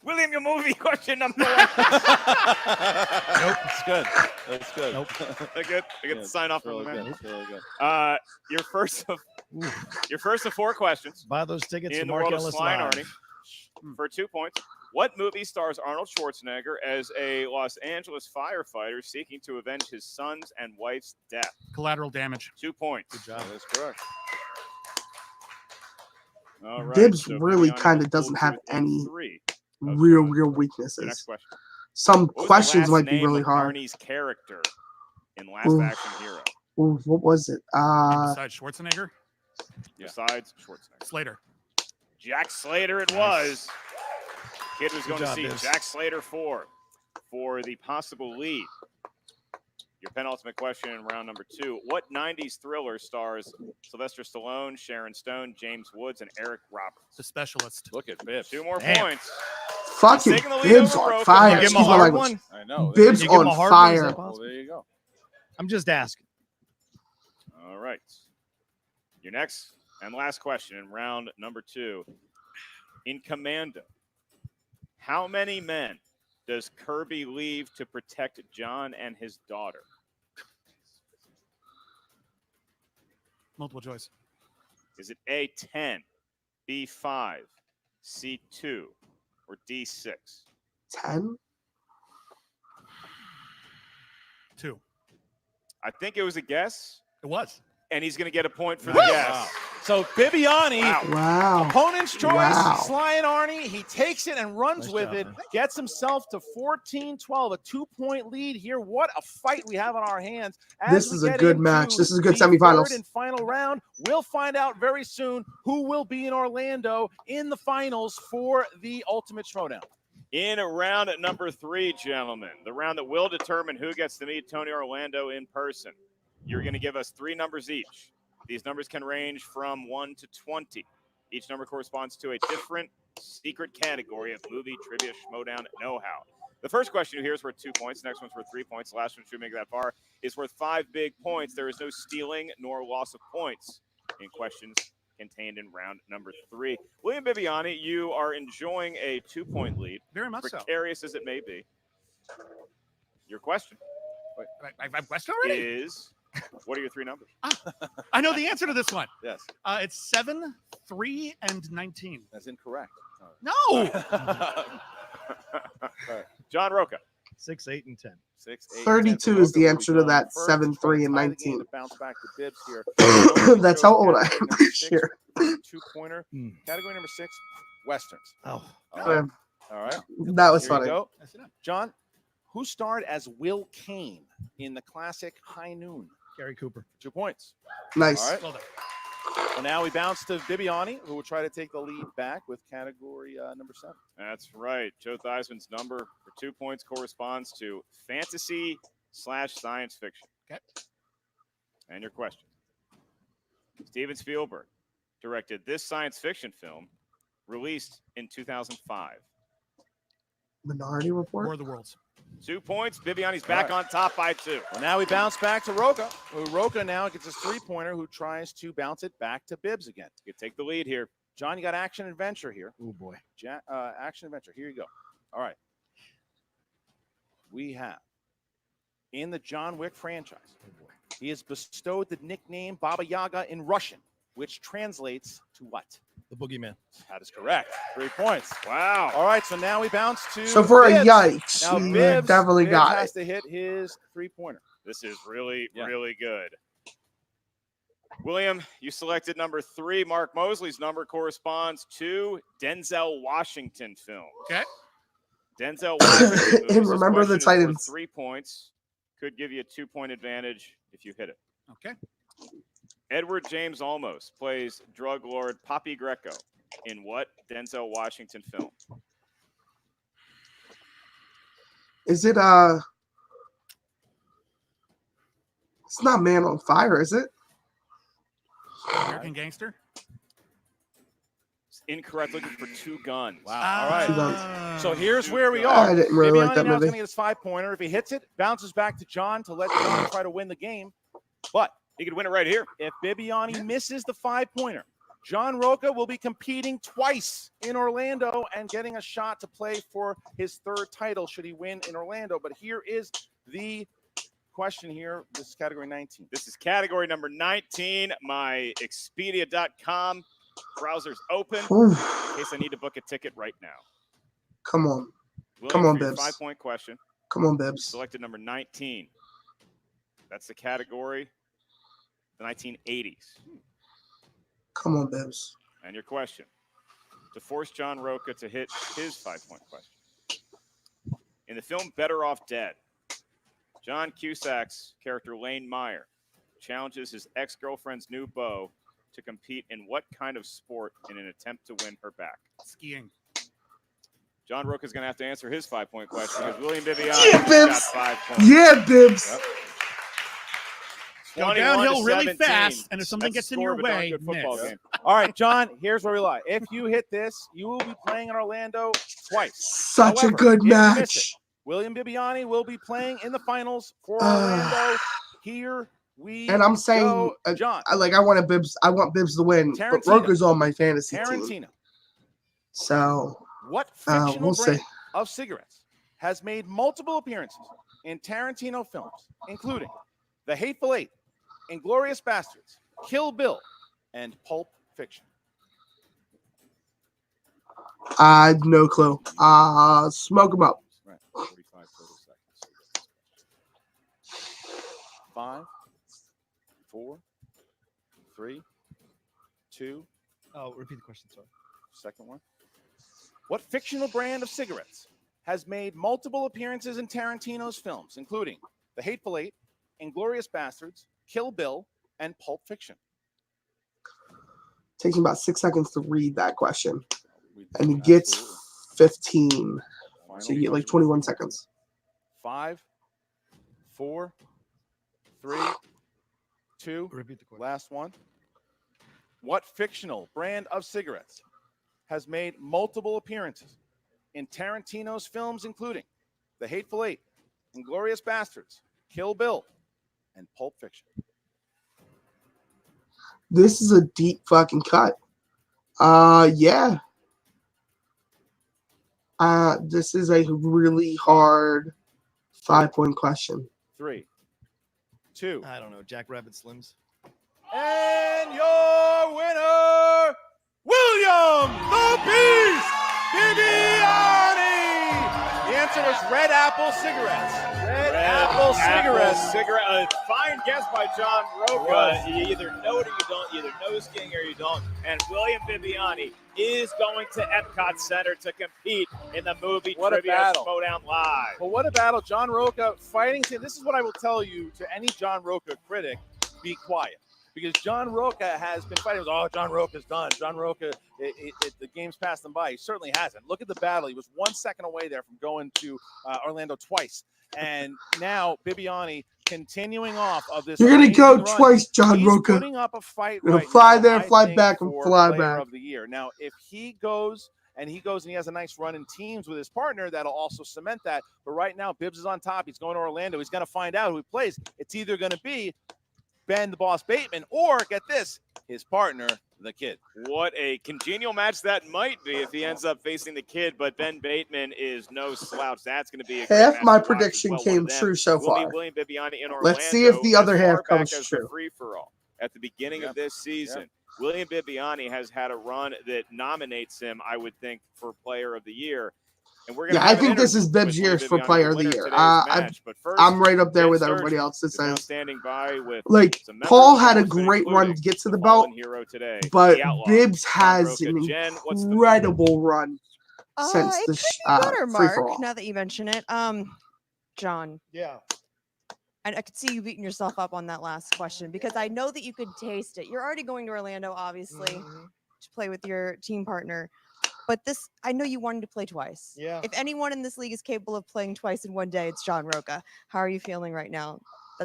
S3: William, your movie question number 1.
S14: Nope.
S9: That's good. That's good.
S14: Nope.
S3: I get
S9: Yeah,
S3: the sign off from
S9: really
S3: the man.
S9: good. It's really good.
S3: Your first of 4 questions
S14: Buy those tickets
S3: in
S14: to
S3: the
S14: Mark
S3: world of
S14: Ellis
S3: Sly and
S14: Live.
S3: Arnie for 2 points. What movie stars Arnold Schwarzenegger as a Los Angeles firefighter seeking to avenge his son's and wife's death?
S6: Collateral damage.
S3: 2 points.
S14: Good job.
S9: That is correct.
S3: All right.
S1: Bibbs
S3: so
S1: really
S3: Bibbiani
S1: kind
S3: will
S1: of doesn't
S3: pull
S1: have
S3: to
S1: any
S3: 3.
S1: real
S3: Your
S1: weaknesses.
S3: next question.
S1: Some
S3: What was the
S1: questions
S3: last
S1: might be
S3: name
S1: really
S3: of
S1: hard.
S3: Arnie's character in Last
S1: Oof.
S3: Action Hero,
S1: Ooh, what was it?
S6: Besides Schwarzenegger,
S3: besides Schwarzenegger.
S6: Slater.
S3: Jack Slater it was. Kid was
S14: Good
S3: going
S14: job,
S3: to see
S14: Biz.
S3: Jack Slater for the possible lead. Your penultimate question in round number 2. What 90s thriller stars Sylvester Stallone, Sharon Stone, James Woods, and Eric Roberts?
S14: The Specialist.
S9: Look at Bibbs.
S3: 2 more
S14: Damn.
S3: points.
S1: Fucking
S3: taking the lead
S1: Bibbs
S3: over
S1: on
S3: Rocha.
S1: fire.
S3: You give him a
S1: Excuse my
S14: hard
S1: language.
S14: one?
S9: I know.
S1: Bibbs
S14: You give him
S1: on
S14: a hard one? Is
S1: fire.
S14: that
S9: Well,
S14: possible?
S9: there you go.
S14: I'm just asking.
S3: All right. Your next and last question in round number 2. In Commando, how many men does Kirby leave to protect John and his daughter?
S14: Multiple choice.
S3: Is it A, 10, B, 5, C, 2, or D, 6?
S1: 10?
S14: 2.
S3: I think it was a guess,
S14: It was.
S3: and he's going to get a point for the guess.
S9: So Bibbiani,
S1: Wow.
S9: opponent's choice,
S1: Wow.
S9: Sly and Arnie. He takes it and runs
S14: Nice
S9: with
S14: job,
S9: it,
S14: man.
S9: gets himself to 14-12, a 2-point lead here. What a fight we have on our hands.
S1: This is a good match. This is a good semifinals.
S9: Third and final round. We'll find out very soon who will be in Orlando in the finals for the Ultimate Schmoedown.
S3: In round number 3, gentlemen, the round that will determine who gets to meet Tony Orlando in person. You're going to give us 3 numbers each. These numbers can range from 1 to 20. Each number corresponds to a different secret category of movie trivia Schmoedown know-how. The first question here is worth 2 points. The next one's worth 3 points. The last one, should make it that far, is worth 5 big points. There is no stealing nor loss of points in questions contained in round number 3. William Bibbiani, you are enjoying a 2-point lead.
S14: Very much so.
S3: Precarious as it may be. Your question
S14: I've questioned already?
S3: is, what are your 3 numbers?
S14: I know the answer to this one.
S9: Yes,
S14: It's 7, 3, and 19.
S9: that's incorrect.
S14: No.
S3: John Rocha.
S14: 6, 8, and 10.
S9: 6, 8,
S1: 32 is the answer to that. 7, 3, and 19.
S9: To bounce back to Bibbs here.
S1: That's how old I am this year.
S9: 2-pointer. Category number 6, Westerns.
S14: Oh.
S9: All right. All right.
S1: That was
S9: Here you
S1: funny.
S9: go. John, who starred as Will Kane in the classic High Noon?
S14: Gary Cooper.
S9: 2 points.
S1: Nice.
S9: All right.
S14: Well done.
S9: So now we bounce to Bibbiani, who will try to take the lead back with category number 7.
S3: That's right. Joe Theismann's number for 2 points corresponds to fantasy/science fiction.
S14: Okay.
S3: And your question. Steven Spielberg directed this science fiction film released in 2005.
S1: Minority Report?
S14: War of the Worlds.
S3: 2 points. Bibbiani's back on top by 2.
S9: Well, now we bounce back to Rocha. Rocha now gets his 3-pointer, who tries to bounce it back to Bibbs again.
S3: You take the lead here.
S9: John, you got action adventure here.
S14: Oh, boy.
S9: Action adventure. Here you go. All right. We have in the John Wick franchise, he has bestowed the nickname Baba Yaga in Russian, which translates to what?
S14: The Boogeyman.
S9: That is correct. 3 points.
S3: Wow.
S9: All right, so now we bounce to
S1: So for
S9: Bibbs.
S1: a yikes,
S9: Now
S1: he
S9: Bibbs,
S1: definitely
S9: Bibbs
S1: got
S9: has
S1: it.
S9: to hit his 3-pointer.
S3: This is really,
S9: Yeah.
S3: really good. William, you selected number 3. Mark Mosley's number corresponds to Denzel Washington film.
S14: Okay.
S3: Denzel Washington.
S1: And
S3: moves.
S1: remember
S3: This
S1: the
S3: question is worth
S1: Titans.
S3: 3 points. Could give you a 2-point advantage if you hit it.
S14: Okay.
S3: Edward James Olmos plays drug lord Papi Greco in what Denzel Washington film?
S1: Is it it's not Man on Fire, is it?
S14: American Gangster.
S3: It's incorrect. Looking for 2 guns.
S9: Wow. All right.
S1: 2 guns.
S9: So here's where we are.
S1: I didn't really like
S9: Bibbiani
S1: that
S9: now is
S1: movie.
S9: going to get his 5-pointer. If he hits it, bounces back to John to let John try to win the game. But
S3: He could win it right here.
S9: if Bibbiani misses the 5-pointer, John Rocha will be competing twice in Orlando and getting a shot to play for his 3rd title should he win in Orlando. But here is the question here. This is category 19.
S3: This is category number 19. My Expedia.com browser's open in
S1: Oof.
S3: case I need to book a ticket right now.
S1: Come on.
S3: William,
S1: Come on,
S3: for your
S1: Bibbs.
S3: 5-point question.
S1: Come on, Bibbs.
S3: Selected number 19. That's the category, the 1980s.
S1: Come on, Bibbs.
S3: And your question. To force John Rocha to hit his 5-point question. In the film Better Off Dead, John Cusack's character Lane Meyer challenges his ex-girlfriend's new beau to compete in what kind of sport in an attempt to win her back?
S14: Skiing.
S3: John Rocha is going to have to answer his 5-point question because William Bibbiani
S1: Yeah,
S3: got
S1: Bibbs.
S3: 5 points.
S1: Yeah, Bibbs.
S3: Yep.
S6: Go downhill really fast, and if something gets in your way, miss.
S9: All right, John, here's where we lie. If you hit this, you will be playing in Orlando twice.
S1: Such
S9: However,
S1: a good
S9: if you miss
S1: match.
S9: it, William Bibbiani will be playing in the finals for Orlando. Here we
S1: And I'm saying,
S9: go. John.
S1: I want Bibbs to win, but
S9: Tarantino.
S1: Rocha's on my fantasy team.
S9: Tarantino.
S1: So
S9: What fictional
S1: we'll
S9: brand
S1: see.
S9: of cigarettes has made multiple appearances in Tarantino films, including The Hateful Eight, Inglourious Bastards, Kill Bill, and Pulp Fiction?
S1: No clue. Smoke them up.
S9: Right. 45 total seconds. 5, 4, 3, 2.
S14: Oh, repeat the question, sorry.
S9: Second one. What fictional brand of cigarettes has made multiple appearances in Tarantino's films, including The Hateful Eight, Inglourious Bastards, Kill Bill, and Pulp Fiction?
S1: Takes me about 6 seconds to read that question. And he gets 15. So you get like 21 seconds.
S9: 5, 4, 3, 2.
S14: Repeat the question.
S9: Last one. What fictional brand of cigarettes has made multiple appearances in Tarantino's films, including The Hateful Eight, Inglourious Bastards, Kill Bill, and Pulp Fiction?
S1: This is a deep fucking cut. Yeah. This is a really hard 5-point question.
S9: 3, 2.
S14: I don't know. Jack Rabbit Slims.
S9: And your winner, William the Beast Bibbiani. The answer was Red Apple Cigarettes. Red Apple Cigarettes.
S3: Fine guess by John Rocha. You either know it or you don't. You either know skiing or you don't. And William Bibbiani is going to Epcot Center to compete in the movie
S9: What a
S3: Trivia
S9: battle.
S3: Schmoedown Live.
S9: Well, what a battle. John Rocha fighting. This is what I will tell you to any John Rocha critic: be quiet. Because John Rocha has been fighting. Oh, John Rocha's done. John Rocha, the game's passed him by. He certainly hasn't. Look at the battle. He was 1 second away there from going to Orlando twice. And now Bibbiani continuing off of this.
S1: You're going to go
S9: run.
S1: twice, John
S9: He's
S1: Rocha.
S9: putting up a fight
S1: You're
S9: right
S1: gonna fly
S9: now,
S1: there,
S9: I
S1: fly
S9: think,
S1: back, and
S9: for
S1: fly
S9: Player
S1: back.
S9: of the Year. Now, if he goes and he has a nice run in teams with his partner, that'll also cement that. But right now, Bibbs is on top. He's going to Orlando. He's going to find out who he plays. It's either going to be Ben the Boss Bateman or, get this, his partner, the Kid.
S3: What a congenial match that might be if he ends up facing the Kid, but Ben Bateman is no slouch. That's going to be a great
S1: Half
S3: match
S1: my
S3: to watch
S1: prediction
S3: as well. One
S1: came
S3: of them
S1: true so
S3: will be
S1: far.
S3: William Bibbiani in Orlando.
S1: Let's see if the other
S3: as far
S1: half
S3: back
S1: comes
S3: as
S1: true.
S3: The free-for-all at the beginning of this season. William Bibbiani has had a run that nominates him, I would think, for Player of the Year. And we're
S1: Yeah, I think this is Bibbs' year for Player of the Year. I'm right up there with everybody else that says.
S3: Standing by with
S1: Like,
S3: some members
S1: Paul
S3: of
S1: had a
S3: the Dolphins,
S1: great run to get to the belt,
S3: hero today,
S1: but
S3: the Outlaw.
S1: Bibbs has
S3: Rocha.
S1: an
S3: Jen, what's the
S1: incredible run since
S15: it
S1: the
S15: could be better, Mark,
S1: free-for-all.
S15: now that you mention it. John.
S6: Yeah.
S15: I could see you beating yourself up on that last question because I know that you could taste it. You're already going to Orlando, obviously, to play with your team partner. But this, I know you wanted to play twice.
S6: Yeah.
S15: If anyone in this league is capable of playing twice in one day, it's John Rocha. How are you feeling right now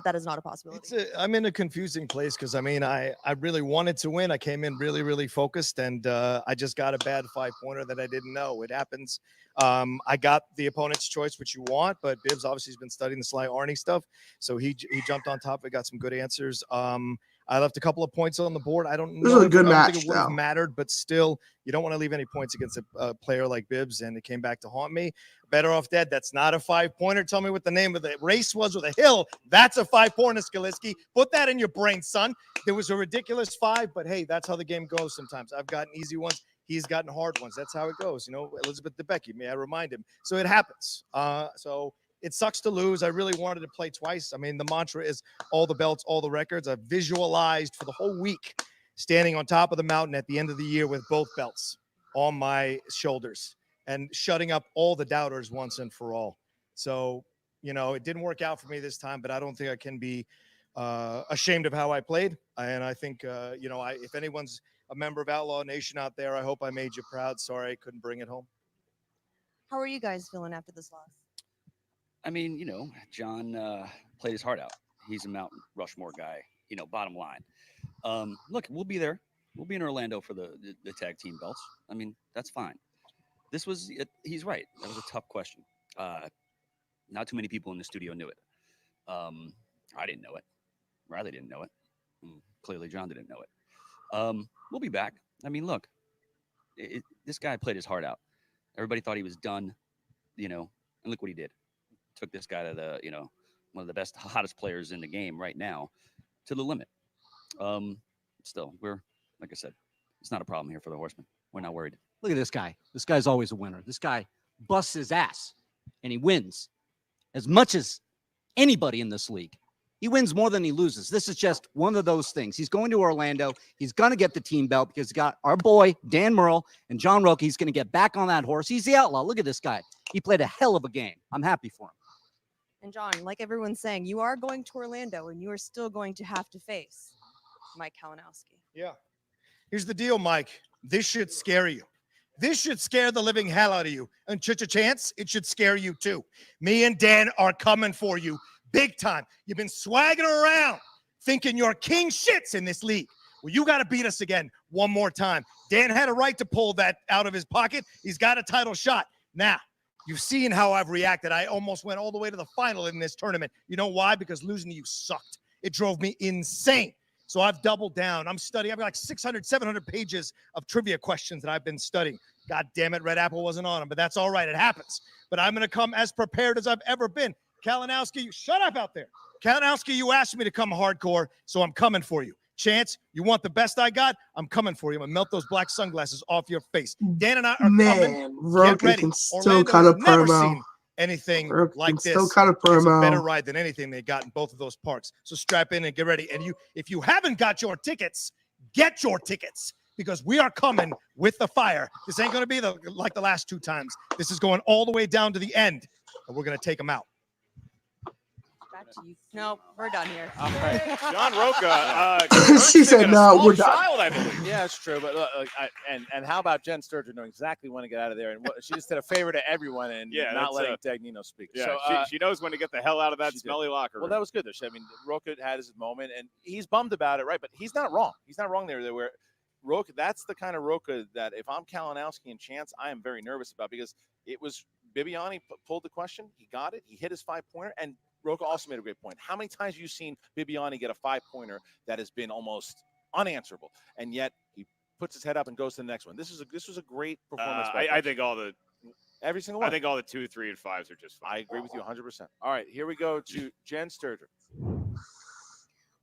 S15: that is not a possibility?
S14: I'm in a confusing place because, I mean, I really wanted to win. I came in really, really focused, and I just got a bad 5-pointer that I didn't know. It happens. I got the opponent's choice, which you want, but Bibbs obviously has been studying the Sly Arnie stuff, so he jumped on top. I got some good answers. I left a couple of points on the board. I don't
S1: This
S14: know.
S1: was a good
S14: I don't
S1: match,
S14: think it would have
S1: though.
S14: mattered, but still, you don't want to leave any points against a player like Bibbs, and it came back to haunt me. Better off dead. That's not a 5-pointer. Tell me what the name of the race was with a hill. That's a 5-pointer, Skaliski. Put that in your brain, son. There was a ridiculous 5, but hey, that's how the game goes sometimes. I've gotten easy ones. He's gotten hard ones. That's how it goes. You know, Elizabeth DeBecke, may I remind him. So it happens. So it sucks to lose. I really wanted to play twice. I mean, the mantra is all the belts, all the records. I visualized for the whole week standing on top of the mountain at the end of the year with both belts on my shoulders and shutting up all the doubters once and for all. So, you know, it didn't work out for me this time, but I don't think I can be ashamed of how I played. And I think, you know, if anyone's a member of Outlaw Nation out there, I hope I made you proud. Sorry I couldn't bring it home.
S15: How are you guys feeling after this loss?
S11: I mean, you know, John played his heart out. He's a Mount Rushmore guy. bottom line. Look, we'll be there. We'll be in Orlando for the tag team belts. I mean, that's fine. He's right. That was a tough question. Not too many people in the studio knew it. I didn't know it. Riley didn't know it. Clearly, John didn't know it. We'll be back. I mean, look, this guy played his heart out. Everybody thought he was done, and look what he did. Took this guy to the, one of the best, hottest players in the game right now to the limit. Still, like I said, it's not a problem here for the Horsemen. We're not worried.
S16: Look at this guy. This guy's always a winner. This guy busts his ass, and he wins as much as anybody in this league. He wins more than he loses. This is just one of those things. He's going to Orlando. He's going to get the team belt because he's got our boy, Dan Merle, and John Rocha. He's going to get back on that horse. He's the outlaw. Look at this guy. He played a hell of a game. I'm happy for him.
S15: And John, like everyone's saying, you are going to Orlando, and you are still going to have to face Mike Kalinowski.
S14: Yeah. Here's the deal, Mike. This should scare you. This should scare the living hell out of you. And chance, it should scare you too. Me and Dan are coming for you big time. You've been swagging around thinking you're king shits in this league. Well, you got to beat us again one more time. Dan had a right to pull that out of his pocket. He's got a title shot. Now, you've seen how I've reacted. I almost went all the way to the final in this tournament. You know why? Because losing to you sucked. It drove me insane. So I've doubled down. I'm studying. I've got like 600, 700 pages of trivia questions that I've been studying. God damn it, Red Apple wasn't on them, but that's all right. It happens. But I'm going to come as prepared as I've ever been. Kalinowski, shut up out there. Kalinowski, you asked me to come hardcore, so I'm coming for you. Chance, you want the best I got? I'm coming for you. I'm going to melt those black sunglasses off your face. Dan and I are coming.
S1: Rocha can still cut a promo.
S14: Anything like this.
S1: Still cut a
S14: It's a
S1: promo.
S14: better ride than anything they got in both of those parks. So strap in and get ready. And if you haven't got your tickets, get your tickets because we are coming with the fire. This ain't going to be like the last two times. This is going all the way down to the end, and we're going to take them out.
S15: Back to you. No, we're done here.
S9: All right.
S3: John Rocha.
S1: She said, "No, we're done."
S3: Child, I believe.
S9: Yeah, it's true. But and how about Jen Sturgeon knowing exactly when to get out of there? And she just did a favor to everyone and not letting Dagnino speak.
S3: Yeah,
S9: so,
S3: she knows when to get the hell out of that smelly locker room.
S9: Well, that was good. I mean, Rocha had his moment, and he's bummed about it, right? But he's not wrong. He's not wrong there. Where Rocha, that's the kind of Rocha that if I'm Kalinowski and Chance, I am very nervous about because it was Bibbiani pulled the question. He got it. He hit his 5-pointer, and Rocha also made a great point. How many times have you seen Bibbiani get a 5-pointer that has been almost unanswerable, and yet he puts his head up and goes to the next one? This was a great performance.
S3: I think
S9: every single one.
S3: I think all the 2, 3, and 5s are just fine.
S9: I agree with you 100%. All right, here we go to Jen Sturgeon.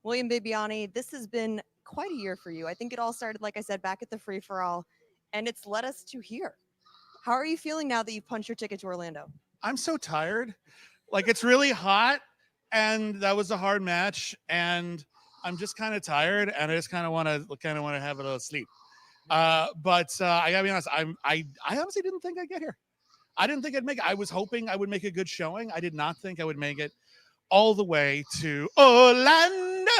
S15: William Bibbiani, this has been quite a year for you. I think it all started, like I said, back at the free-for-all, and it's led us to here. How are you feeling now that you've punched your ticket to Orlando?
S6: I'm so tired. Like, it's really hot, and that was a hard match, and I'm just kind of tired, and I just kind of want to have a little sleep. But I gotta be honest, I honestly didn't think I'd get here. I didn't think I'd make it. I was hoping I would make a good showing. I did not think I would make it all the way to Orlando.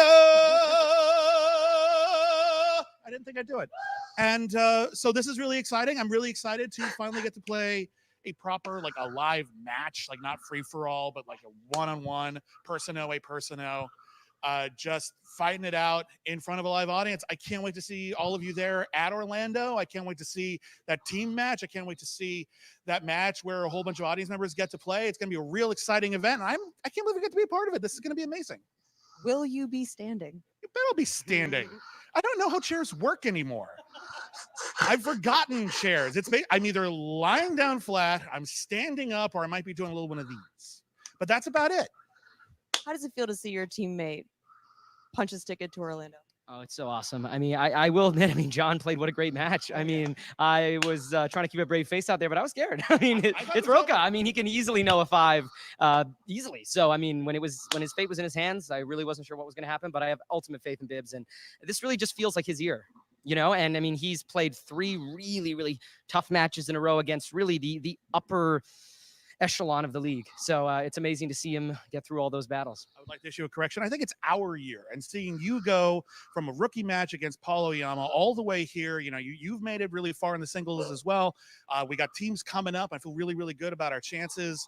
S6: I didn't think I'd do it. And so this is really exciting. I'm really excited to finally get to play a proper, like a live match, like not free for all, but like a one-on-one, personnel a personnel, just fighting it out in front of a live audience. I can't wait to see all of you there at Orlando. I can't wait to see that team match. I can't wait to see that match where a whole bunch of audience members get to play. It's going to be a real exciting event. I can't believe we get to be a part of it. This is going to be amazing.
S15: Will you be standing?
S6: You better be standing. I don't know how chairs work anymore. I've forgotten chairs. I'm either lying down flat, I'm standing up, or I might be doing a little one of these. But that's about it.
S15: How does it feel to see your teammate punch his ticket to Orlando?
S10: Oh, it's so awesome. I mean, I will admit, John played what a great match. I mean, I was trying to keep a brave face out there, but I was scared. I mean, it's Rocha. I mean, he can easily know a 5 easily. So, I mean, when his fate was in his hands, I really wasn't sure what was going to happen, but I have ultimate faith in Bibbs. And this really just feels like his year, And I mean, he's played 3 really, really tough matches in a row against really the upper echelon of the league. So it's amazing to see him get through all those battles.
S6: I would like to issue a correction. I think it's our year, and seeing you go from a rookie match against Paulo Yama all the way here, you've made it really far in the singles as well. We got teams coming up. I feel really, really good about our chances.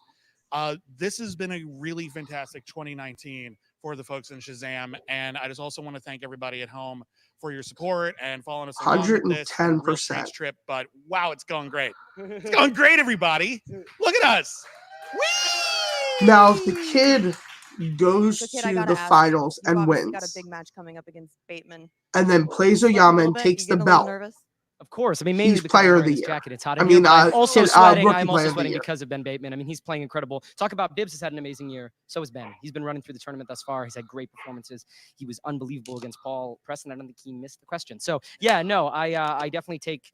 S6: This has been a really fantastic 2019 for the folks in Shazam. And I just also want to thank everybody at home for your support and following us along with this. It's been a real strange
S1: 110%.
S6: trip, but wow, it's going great. It's going great, everybody. Look at us.
S1: Now, if the kid goes
S15: So, kid, I
S1: to
S15: gotta
S1: the
S15: ask,
S1: finals
S15: you've
S1: and
S15: obviously got a
S1: wins,
S15: big match coming up against Bateman.
S1: and then plays
S15: Sweating a
S1: Oyama
S15: little
S1: and
S15: bit?
S1: takes
S15: You
S1: the
S15: getting a little
S1: belt,
S15: nervous?
S10: Of course. I mean, mainly
S1: he's
S10: because
S1: player
S10: I'm
S1: of
S10: wearing
S1: the
S10: this
S1: year.
S10: jacket. It's hot
S1: I
S10: in here,
S1: mean,
S10: but I'm also
S1: kid,
S10: sweating.
S1: rookie
S10: I'm
S1: player
S10: also
S1: of the
S10: sweating
S1: year.
S10: because of Ben Bateman. I mean, he's playing incredible. Talk about Bibbs has had an amazing year. So has Ben. He's been running through the tournament thus far. He's had great performances. He was unbelievable against Paul Preston. I don't think he missed the question. So yeah, no, I definitely take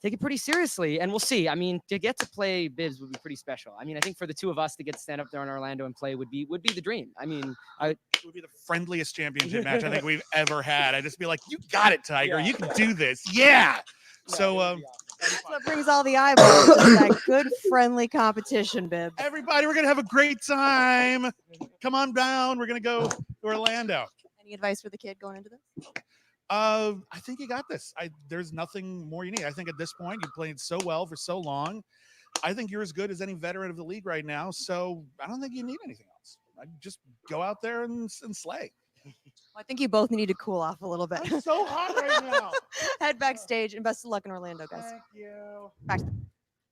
S10: it pretty seriously, and we'll see. I mean, to get to play Bibbs would be pretty special. I mean, I think for the two of us to get to stand up there in Orlando and play would be the dream. I mean,
S6: it would be the friendliest championship match I think we've ever had. I'd just be like, you got it, Tiger. You can do this. Yeah. So
S15: That's what brings all the eyeballs. Just that good, friendly competition, Bibbs.
S6: everybody, we're gonna have a great time. Come on down. We're gonna go to Orlando.
S15: Any advice for the kid going into this?
S6: I think you got this. There's nothing more you need. I think at this point, you've played so well for so long. I think you're as good as any veteran of the league right now. So I don't think you need anything else. I'd just go out there and slay.
S15: Well, I think you both need to cool off a little bit.
S6: I'm so hot right now.
S15: Head backstage and best of luck in Orlando, guys.
S6: Thank you.
S15: Back to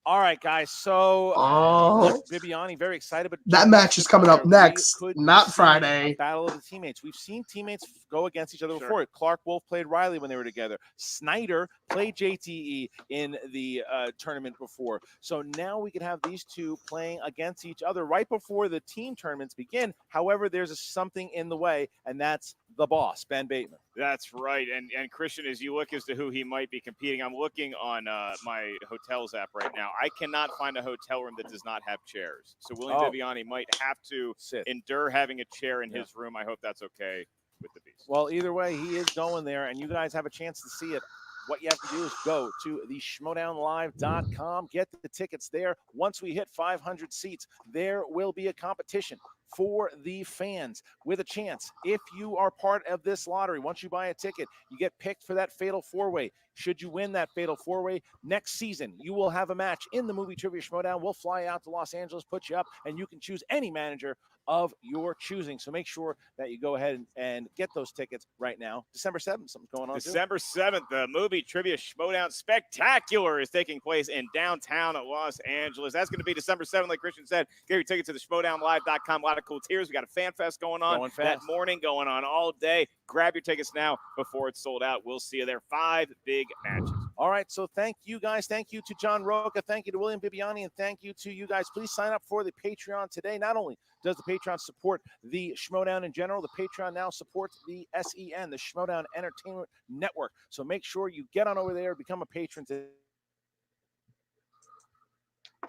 S9: All right, guys. So
S1: Oh.
S9: Bibbiani, very excited, but
S1: That match is coming up next, not Friday.
S9: Battle of the teammates. We've seen teammates go against each other before. Clark Wolf played Riley when they were together. Snyder played JTE in the tournament before. So now we can have these two playing against each other right before the team tournaments begin. However, there's something in the way, and that's the boss, Ben Bateman.
S3: That's right. And Christian, as you look as to who he might be competing, I'm looking on my hotels app right now. I cannot find a hotel room that does not have chairs. So William Bibbiani might have to endure having a chair in his room. I hope that's okay with the Beast.
S9: Well, either way, he is going there, and you guys have a chance to see it. What you have to do is go to the Schmoedownlive.com, get the tickets there. Once we hit 500 seats, there will be a competition for the fans with a chance. If you are part of this lottery, once you buy a ticket, you get picked for that fatal four-way. Should you win that fatal four-way, next season, you will have a match in the movie Trivia Schmoedown. We'll fly out to Los Angeles, put you up, and you can choose any manager of your choosing. So make sure that you go ahead and get those tickets right now. December 7th, something's going on.
S3: December 7th, the movie Trivia Schmoedown Spectacular is taking place in downtown Los Angeles. That's going to be December 7th, like Christian said. Get your tickets to the Schmoedownlive.com. A lot of cool tiers. We got a fan fest going on that morning, going on all day. Grab your tickets now before it's sold out. We'll see you there. 5 big matches.
S9: All right, so thank you guys. Thank you to John Rocha. Thank you to William Bibbiani, and thank you to you guys. Please sign up for the Patreon today. Not only does the Patreon support the Schmoedown in general, the Patreon now supports the SEN, the Schmoedown Entertainment Network. So make sure you get on over there, become a patron today.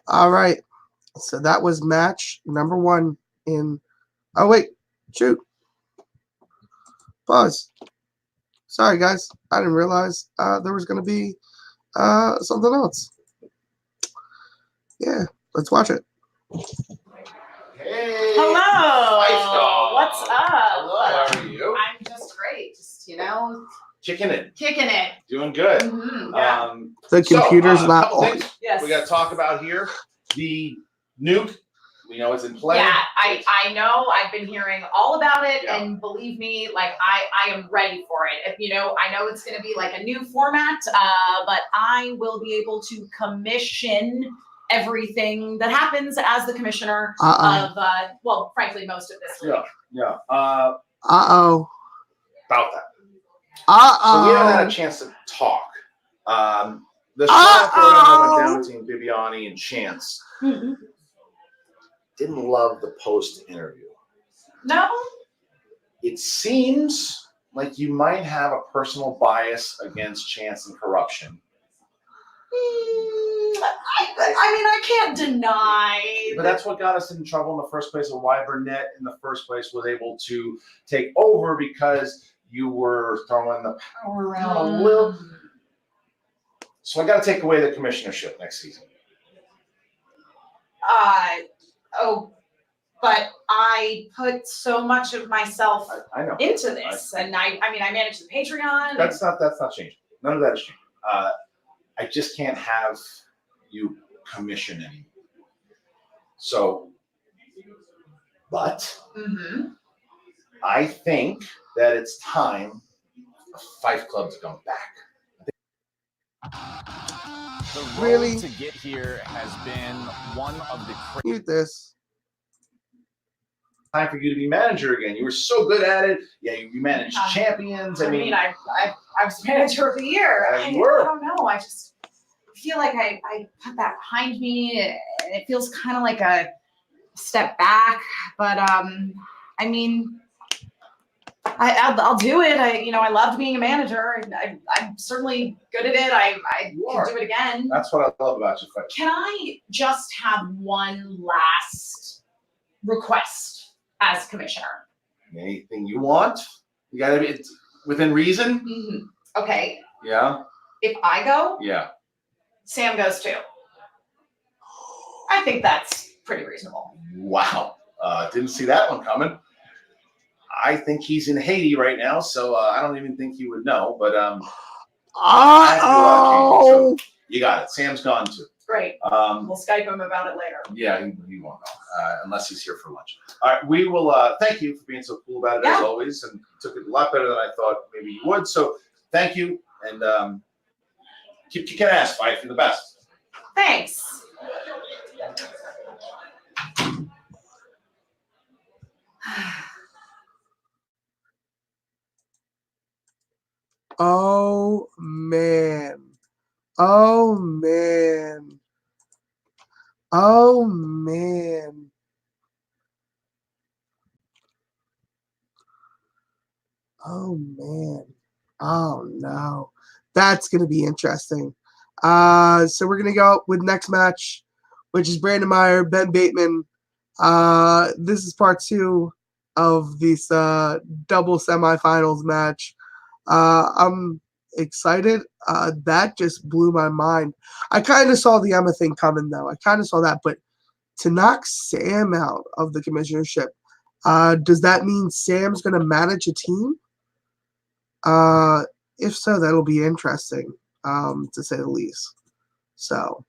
S1: All right. So that was match number 1 in. Oh, wait. Shoot. Pause. Sorry, guys. I didn't realize there was going to be something else. Yeah. Let's watch it.
S17: Hey.
S4: Hello. What's up?
S17: Hello. How are you?
S4: I'm just great. Just,
S17: Kicking it.
S4: kicking it.
S17: Doing good.
S4: Yeah.
S1: The computer's
S17: a
S1: not
S17: couple
S1: on.
S17: things
S4: Yes.
S17: we got to talk about here. The nuke, we know it's in play.
S4: Yeah, I know. I've been hearing all about it, and believe me, like I am ready for it. I know it's going to be like a new format, but I will be able to commission everything that happens as the commissioner of, well, frankly, most of this league.
S17: Yeah.
S1: Uh-oh.
S17: About that.
S1: Uh-oh.
S17: So we haven't had a chance to talk. The show that went down between Bibbiani and Chance. Didn't love the post interview.
S4: No?
S17: It seems like you might have a personal bias against Chance and corruption.
S4: I can't deny.
S17: But that's what got us in trouble in the first place, or why Burnett in the first place was able to take over, because you were throwing the power around a little. So I got to take away the commissionership next season.
S4: But I put so much of myself
S17: I know.
S4: into this, and I manage the Patreon.
S17: That's not changing. None of that is changing. I just can't have you commission anymore. So, but I think that it's time for Fight Club to come back.
S3: The road
S1: Really?
S3: to get here has been one of the
S1: Mute this.
S17: Time for you to be manager again. You were so good at it. Yeah, you managed champions.
S4: I mean, I was manager of the year.
S17: You were.
S4: I don't know. I just feel like I put that behind me, and it feels kind of like a step back. But I mean, I'll do it. I loved being a manager. I'm certainly good at it. I can do it again.
S17: That's what I love about you, Fight.
S4: Can I just have one last request as commissioner?
S17: Anything you want. You got to be within reason.
S4: Mm-hmm. Okay.
S17: Yeah.
S4: If I go,
S17: Yeah.
S4: Sam goes too. I think that's pretty reasonable.
S17: Wow. Didn't see that one coming. I think he's in Haiti right now, so I don't even think he would know. But
S1: oh,
S17: you got it. Sam's gone too.
S4: Great. We'll Skype him about it later.
S17: Yeah, he won't know unless he's here for lunch. All right, we will. Thank you for being so cool about it as always, and took it a lot better than I thought maybe you would. So thank you, and keep kicking ass, Fight. You're the best.
S4: Thanks.
S1: Oh man. Oh man. Oh man. Oh man. Oh no. That's gonna be interesting. So we're gonna go with next match, which is Brandon Meyer, Ben Bateman. This is part 2 of this double semifinals match. I'm excited. That just blew my mind. I kind of saw the Emma thing coming, though. I kind of saw that. But to knock Sam out of the commissionership, does that mean Sam's going to manage a team? If so, that'll be interesting, to say the least. So.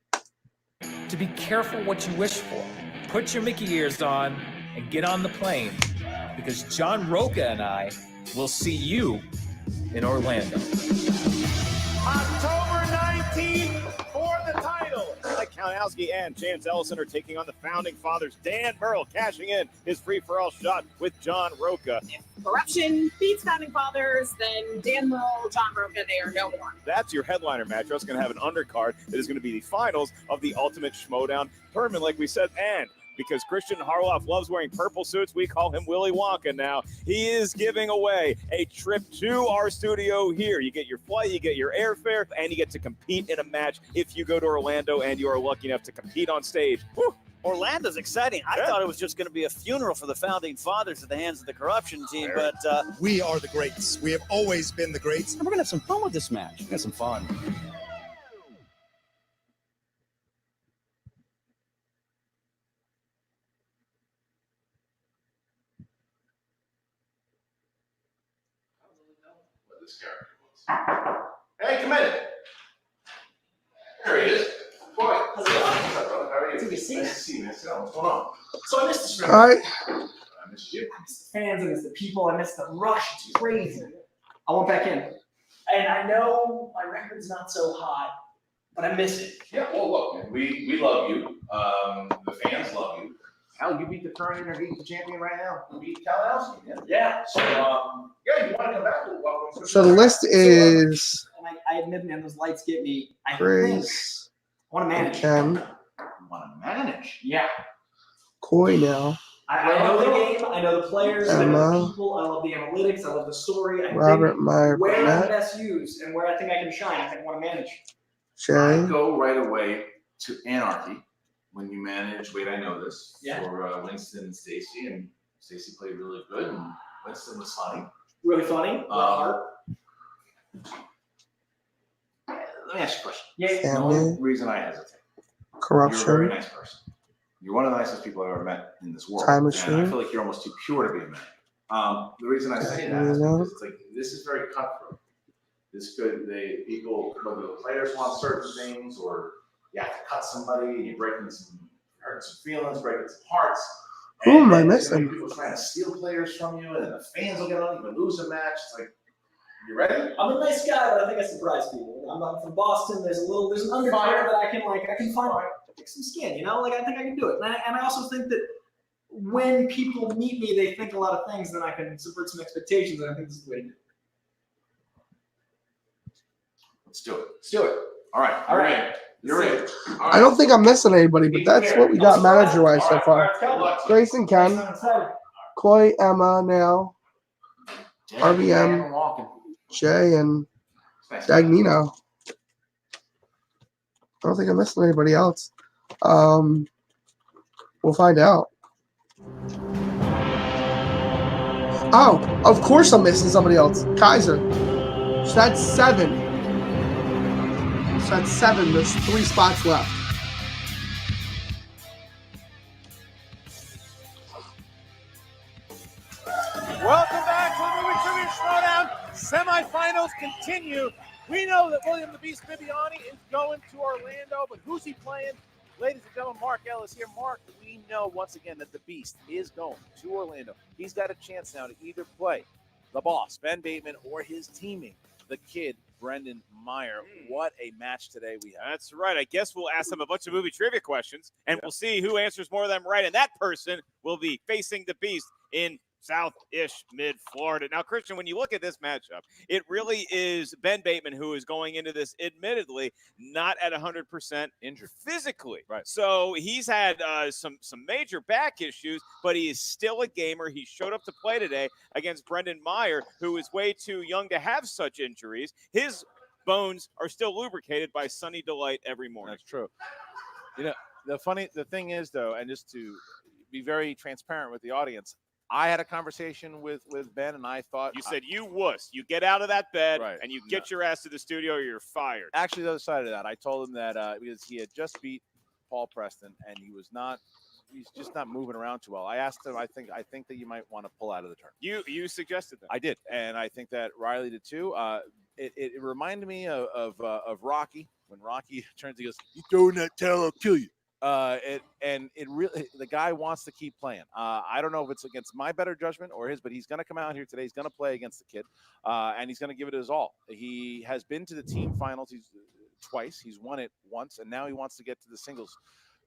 S2: To be careful what you wish for. Put your Mickey ears on and get on the plane, because John Rocha and I will see you in Orlando.
S3: October 19th for the title. Mike Kalinowski and James Ellison are taking on the Founding Fathers. Dan Burrell cashing in his free-for-all shot with John Rocha.
S18: If corruption beats Founding Fathers, then Dan Burrell, John Rocha, they are no more.
S3: That's your headliner match. We're also going to have an undercard that is going to be the finals of the Ultimate Schmoedown tournament, like we said, and because Christian Harloff loves wearing purple suits, we call him Willy Wonka now. He is giving away a trip to our studio here. You get your flight, you get your airfare, and you get to compete in a match if you go to Orlando and you are lucky enough to compete on stage. Whew.
S5: Orlando's exciting. I thought it was just going to be a funeral for the Founding Fathers at the hands of the corruption team, but
S13: we are the greats. We have always been the greats.
S11: And we're going to have some fun with this match. We're going to have some fun.
S17: Hey, come in. There he is. Boy, what's up, brother? How are you?
S19: Good to see you.
S17: Nice to see you, man. What's going on?
S19: So I missed the stream.
S1: All right.
S17: I missed you.
S19: I missed the fans, I missed the people, I missed the rush. It's crazy. I went back in. And I know my record's not so hot, but I miss it.
S17: Yeah, well, look, man, we love you. The fans love you. Hell, you beat the current intermediate champion right now. You beat Kalinowski.
S19: Yeah.
S17: So, yeah, you want to come back? Welcome.
S1: So the list is
S19: And I admit, man, those lights get me. I think
S1: Grace,
S19: I want to manage.
S1: Ken,
S17: You want to manage?
S19: Yeah.
S1: Coy now,
S19: I know the game. I know the players. I know
S1: Emma,
S19: the people. I love the analytics. I love the story. I
S1: Robert
S19: think
S1: Meyer,
S19: where I'm
S1: Burnett,
S19: best used and where I think I can shine. I think I want to manage.
S1: Jay,
S17: Go right away to Anarchy when you manage. Wait, I know this.
S19: Yeah.
S17: For Winston and Stacy, and Stacy played really good, and Winston was funny.
S19: Really funny. Heart.
S17: Let me ask you a question.
S19: Yeah.
S17: The only
S1: Family,
S17: reason I hesitate. You're a
S1: corruption,
S17: very nice person. You're one of the nicest people I've ever met in this world.
S1: Time
S17: And
S1: machine.
S17: I feel like you're almost too pure to be a man. The reason I say that is because it's like this is very cutthroat. This could people, whether the players want certain things or you have to cut somebody and you're hurting some feelings, breaking some hearts.
S1: Who am I
S17: And
S1: missing?
S17: People trying to steal players from you, and the fans will get on you and lose a match. It's like, you ready?
S19: I'm a nice guy, but I think I surprise people. I'm from Boston. There's an undercurrent that I can find some skin. You know, like I think I can do it. And I also think that when people meet me, they think a lot of things. Then I can subvert some expectations, and I think this is the way to do it.
S17: Let's do it. Let's do it. All right. All right. You're in.
S1: I don't think I'm missing anybody, but that's what we got manager-wise so far. Grayson, Ken, Coy, Emma now, RBM, Jay, and Dagnino. I don't think I'm missing anybody else. We'll find out. Oh, of course I'm missing somebody else. Kaiser. So that's 7. So that's 7. There's 3 spots left.
S9: Welcome back to the Movie Trivia Schmoedown. Semifinals continue. We know that William the Beast Bibbiani is going to Orlando, but who's he playing? Ladies and gentlemen, Mark Ellis here. Mark, we know once again that the Beast is going to Orlando. He's got a chance now to either play the boss, Ben Bateman, or his teammate, the kid, Brendan Meyer. What a match today we have.
S3: That's right. I guess we'll ask them a bunch of movie trivia questions, and we'll see who answers more of them right, and that person will be facing the Beast in South-ish mid-Florida. Now, Christian, when you look at this matchup, it really is Ben Bateman who is going into this, admittedly, not at 100% injured physically.
S9: Right.
S3: So he's had some major back issues, but he is still a gamer. He showed up to play today against Brendan Meyer, who is way too young to have such injuries. His bones are still lubricated by Sunny Delight every morning.
S9: That's true. You know, the thing is, though, and just to be very transparent with the audience, I had a conversation with Ben, and I thought...
S3: You said, you wuss. You get out of that bed,
S9: Right.
S3: and you get your ass to the studio, or you're fired.
S9: Actually, the other side of that, I told him that because he had just beat Paul Preston, and he's just not moving around too well. I asked him, I think that you might want to pull out of the tournament.
S3: You suggested that.
S9: I did, and I think that Riley did too. It reminded me of Rocky. When Rocky turns, he goes, "You throwing that towel, I'll kill you." It really, the guy wants to keep playing. I don't know if it's against my better judgment or his, but he's going to come out here today. He's going to play against the kid, and he's going to give it his all. He has been to the team finals twice. He's won it once, and now he wants to get to the singles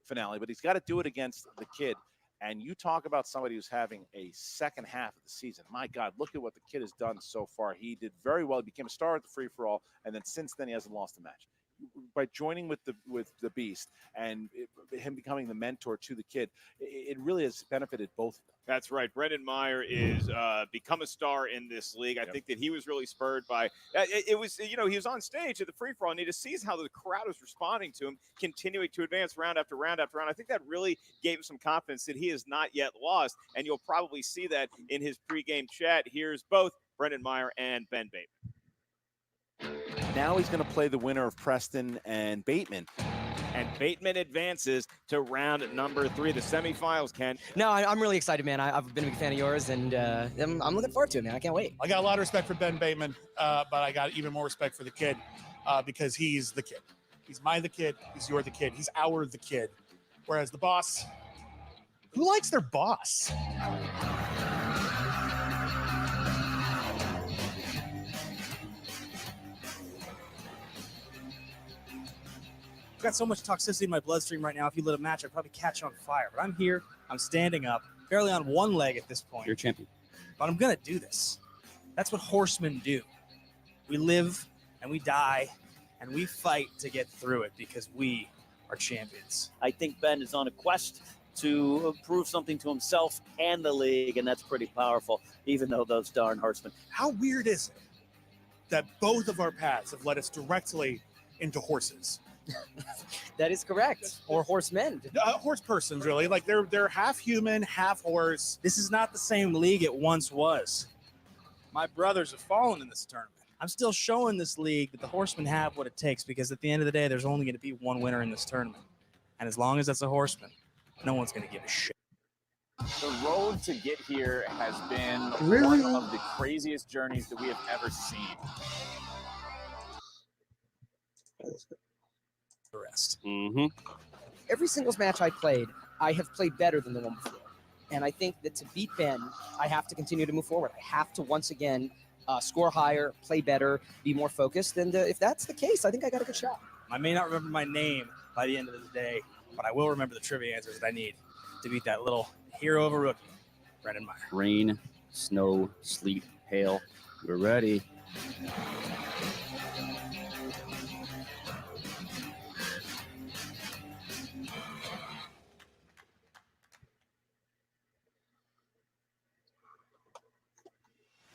S9: finale. But he's got to do it against the kid. And you talk about somebody who's having a second half of the season. My God, look at what the kid has done so far. He did very well. He became a star at the free-for-all, and then since then he hasn't lost a match. By joining with the Beast and him becoming the mentor to the kid, it really has benefited both of them.
S3: That's right. Brendan Meyer is become a star in this league. I think that he was really spurred by it was, he was on stage at the free-for-all, and he just sees how the crowd is responding to him, continuing to advance round after round after round. I think that really gave him some confidence that he has not yet lost, and you'll probably see that in his pregame chat. Here's both Brendan Meyer and Ben Bateman.
S9: Now he's going to play the winner of Preston and Bateman.
S3: And Bateman advances to round number 3, the semifinals, Ken.
S10: No, I'm really excited, man. I've been a big fan of yours, and I'm looking forward to it, man. I can't wait.
S6: I got a lot of respect for Ben Bateman, but I got even more respect for the kid because he's the kid. He's the kid. He's the kid. He's the kid. Whereas the boss, who likes their boss?
S20: I've got so much toxicity in my bloodstream right now. If you lit a match, I'd probably catch on fire. But I'm here. I'm standing up, barely on one leg at this point.
S11: You're a champion.
S20: But I'm going to do this. That's what horsemen do. We live and we die and we fight to get through it because we are champions.
S5: I think Ben is on a quest to prove something to himself and the league, and that's pretty powerful, even though those darn horsemen.
S6: How weird is it that both of our paths have led us directly into horses?
S10: That is correct. Or horsemen.
S6: Horse persons, really. Like they're half human, half horse.
S20: This is not the same league it once was. My brothers have fallen in this tournament. I'm still showing this league that the horsemen have what it takes because at the end of the day, there's only going to be one winner in this tournament. And as long as that's a horseman, no one's going to give a shit.
S21: The road to get here has been
S1: Really?
S21: one of the craziest journeys that we have ever seen.
S20: The rest.
S10: Every singles match I played, I have played better than the one before. And I think that to beat Ben, I have to continue to move forward. I have to once again score higher, play better, be more focused. And if that's the case, I think I got a good shot.
S20: I may not remember my name by the end of the day, but I will remember the trivia answers that I need to beat that little hero of a rookie, Brendan Meyer.
S11: Rain, snow, sleet, hail. We're ready.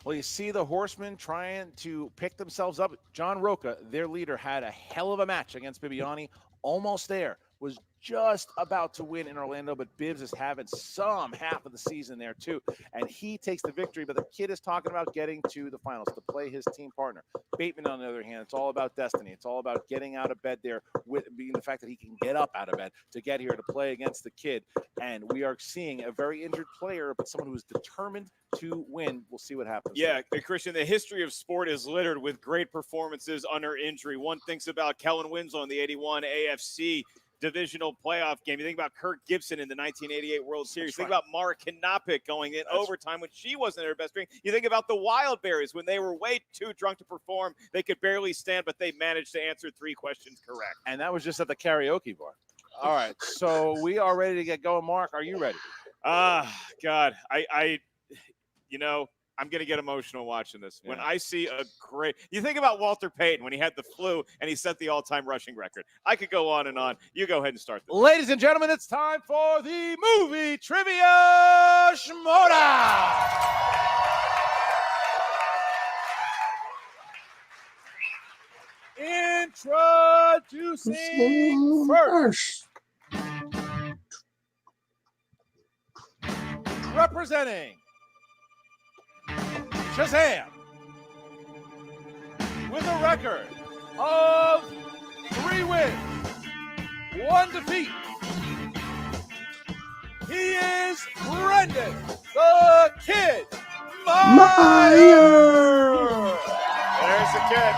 S9: Well, you see the Horsemen trying to pick themselves up. John Rocha, their leader, had a hell of a match against Bibbiani. Almost there. Was just about to win in Orlando, but Bibbs is having some half of the season there too. And he takes the victory, but the kid is talking about getting to the finals to play his team partner. Bateman, on the other hand, it's all about destiny. It's all about getting out of bed there, with being the fact that he can get up out of bed to get here to play against the kid. And we are seeing a very injured player, but someone who is determined to win. We'll see what happens.
S3: Yeah, Christian, the history of sport is littered with great performances under injury. One thinks about Kellen Winslow in the 81 AFC divisional playoff game. You think about Kirk Gibson in the 1988 World Series. Think about Mara Knapik going in overtime when she wasn't at her best string. You think about the Wildberries when they were way too drunk to perform. They could barely stand, but they managed to answer 3 questions correct.
S9: And that was just at the karaoke bar. All right, so we are ready to get going. Mark, are you ready?
S3: God, I'm going to get emotional watching this. When I see you think about Walter Payton when he had the flu and he set the all-time rushing record. I could go on and on. You go ahead and start this.
S9: Ladies and gentlemen, it's time for the movie trivia Schmoedown. Introducing first. Representing Shazam, with a record of 3 wins, 1 defeat. He is Brendan the Kid Meyer.
S3: There's the kid.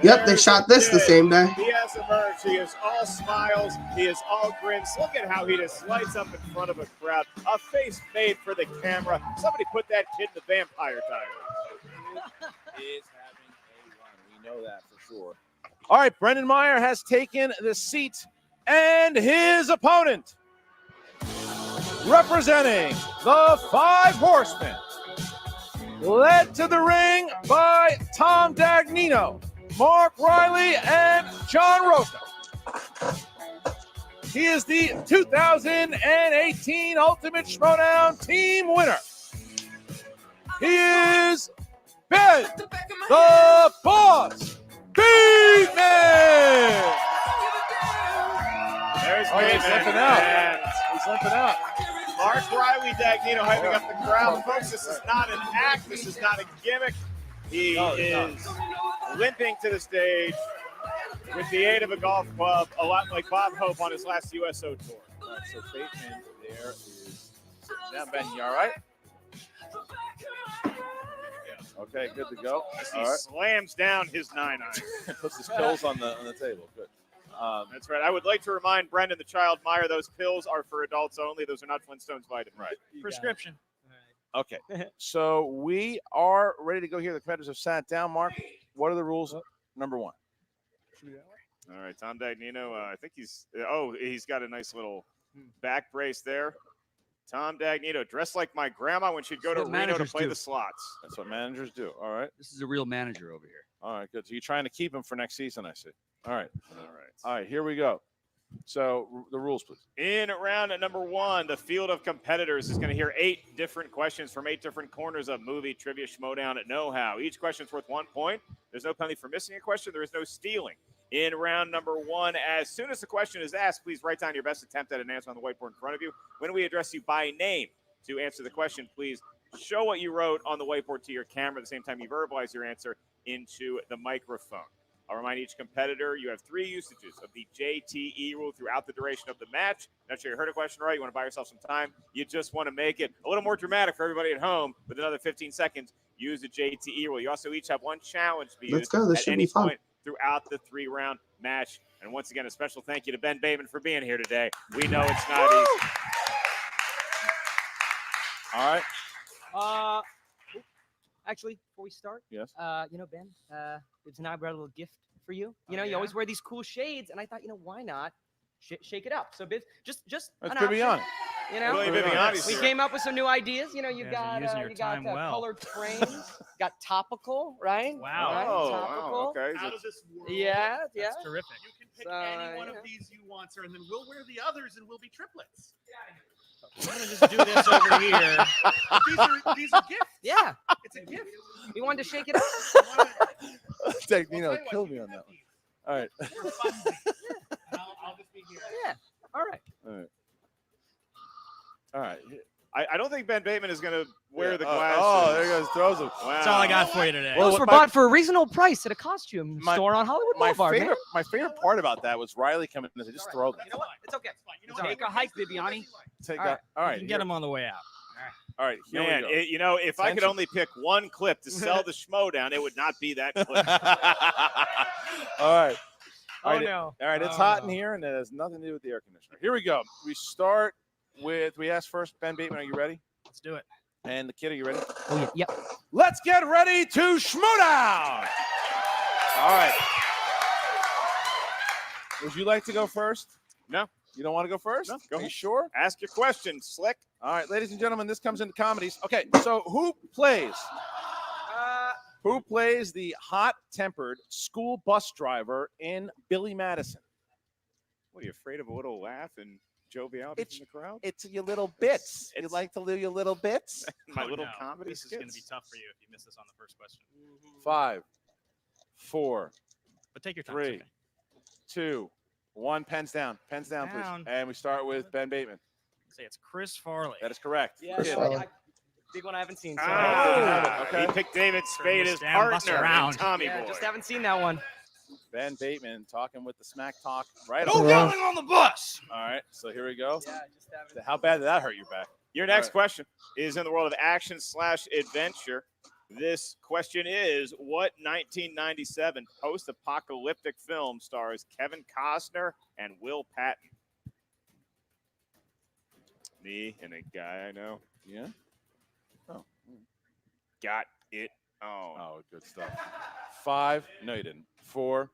S1: Yep, they shot this the same day.
S3: He has emerged. He is all smiles. He is all grins. Look at how he just lights up in front of a crowd. A face made for the camera. Somebody put that kid in the Vampire Diaries.
S9: He is having a run. We know that for sure. All right, Brendan Meyer has taken the seat, and his opponent, representing the 5 Horsemen, led to the ring by Tom Dagnino, Mark Riley, and John Rocha. He is the 2018 Ultimate Schmoedown team winner. He is Ben the Boss Bateman.
S3: There's
S9: He's limping out. He's limping out.
S3: Mark Riley Dagnino hyping up the crowd. Folks, this is not an act. This is not a gimmick. He is limping to the stage with the aid of a golf club, a lot like Bob Hope on his last USO tour.
S9: All right, so Bateman there is sitting down. Ben, you all right? Yeah. Okay, good to go.
S3: He slams down his 9 iron.
S9: Puts his pills on the table. Good.
S3: That's right. I would like to remind Brendan the Child Meyer, those pills are for adults only. Those are not Flintstones vitamins.
S9: Right.
S20: Prescription.
S9: Okay, so we are ready to go here. The competitors have sat down. Mark, what are the rules? Number 1.
S3: All right, Tom Dagnino. I think he's got a nice little back brace there. Tom Dagnino, dressed like my grandma when she'd go to Reno to play the slots.
S9: That's what managers do. All right.
S11: This is a real manager over here.
S9: All right, good. So you're trying to keep him for next season, I see. All right. All right, here we go. So the rules, please.
S3: In round number 1, the field of competitors is going to hear 8 different questions from 8 different corners of movie trivia Schmoedown at know-how. Each question is worth 1 point. There's no penalty for missing a question. There is no stealing. In round number 1, as soon as the question is asked, please write down your best attempt at an answer on the whiteboard in front of you. When we address you by name to answer the question, please show what you wrote on the whiteboard to your camera at the same time you verbalize your answer into the microphone. I'll remind each competitor you have 3 usages of the JTE rule throughout the duration of the match. Not sure you heard a question right. You want to buy yourself some time. You just want to make it a little more dramatic for everybody at home with another 15 seconds. Use the JTE rule. You also each have 1 challenge to be used
S1: This
S3: at
S1: should
S3: any
S1: be fun.
S3: point throughout the 3-round match. And once again, a special thank you to Ben Bateman for being here today. We know it's not easy.
S9: All right.
S10: Actually, before we start,
S9: Yes.
S10: Ben, Bibbs and I brought a little gift for you. You always wear these cool shades, and I thought, why not shake it up? So, Bibbs, just
S9: That's
S10: an
S9: Bibbiani.
S10: option.
S3: Willie Bibbiani's
S10: We
S3: here.
S10: came up with some new ideas. You
S20: guys are
S10: got
S20: using your time well.
S10: colored frames, got topical, right?
S20: Wow.
S10: Right?
S3: Oh,
S10: Topical.
S3: wow. Okay.
S6: Out of this world.
S10: Yeah.
S20: That's terrific.
S6: You can pick
S10: So,
S6: any one of these you want, sir, and then we'll wear the others, and we'll be triplets.
S20: We're gonna just do this over here.
S6: These are gifts.
S10: Yeah.
S6: It's a gift.
S10: We wanted to shake it up.
S9: Nino killed me on that one. All right.
S6: I'll just be here.
S10: Yeah. All right.
S9: All right.
S3: I don't think Ben Bateman is going to wear the
S9: Oh,
S3: glasses.
S9: oh, there goes throws them.
S3: Wow.
S20: That's all I got for you today.
S10: Those were bought for a reasonable price at a costume store on Hollywood
S9: My
S10: Boulevard. man.
S9: favorite part about that was Riley coming in and just throw them.
S10: You know what? It's okay.
S20: Take a hike, Bibbiani.
S9: Take
S10: All
S9: that.
S10: right.
S9: All right.
S20: You can get them on the way out.
S9: All right. Here
S3: Man,
S9: we go.
S3: if I could
S9: Tension.
S3: only pick one clip to sell the Schmoedown, it would not be that clip.
S9: All right.
S10: Oh,
S9: All right,
S10: no.
S9: All right, it's
S10: Oh,
S9: hot
S10: no.
S9: in here, and it has nothing to do with the air conditioner. Here we go. We start with, we asked first, Ben Bateman, are you ready?
S20: Let's do it.
S9: And the kid, are you ready?
S10: Oh, yeah. Yep.
S9: Let's get ready to Schmoedown! All right. Would you like to go first?
S3: No.
S9: You don't want to go first?
S3: No, go
S9: Are you
S3: ahead.
S9: sure?
S3: Ask your question, Slick.
S9: All right, ladies and gentlemen, this comes into comedies. Okay, so who plays the hot-tempered school bus driver in Billy Madison?
S3: What, are you afraid of a little laugh and joviality from the crowd?
S9: It's your little bits. You like to do your little bits?
S3: My little comedy
S20: This is going to
S3: skits.
S20: be tough for you if you miss this on the first question.
S9: 5, 4,
S20: But take your time.
S9: 3, 2, 1. Pens down. Pens down,
S20: Down.
S9: please. And we start with Ben Bateman.
S20: Say it's Chris Farley.
S9: That is correct.
S10: Yeah,
S9: Kid.
S10: big one I haven't seen. So
S3: He picked David Spade as
S20: down, bust
S3: partner in
S20: around.
S3: Tommy
S10: yeah,
S3: Boy.
S10: just haven't seen that one.
S9: Ben Bateman talking with the smack talk right
S20: No
S9: on.
S20: yelling on the bus.
S9: All right, so here we go.
S10: Yeah, just haven't.
S9: How bad did that hurt your back?
S3: Your next
S9: All
S3: question is in the world of action/adventure. This question is, what 1997 post-apocalyptic film stars Kevin Costner and Will Patton? Me and a guy I know.
S9: Yeah. Oh.
S3: Got it on.
S9: Oh, good stuff. 5. No, you didn't. 4,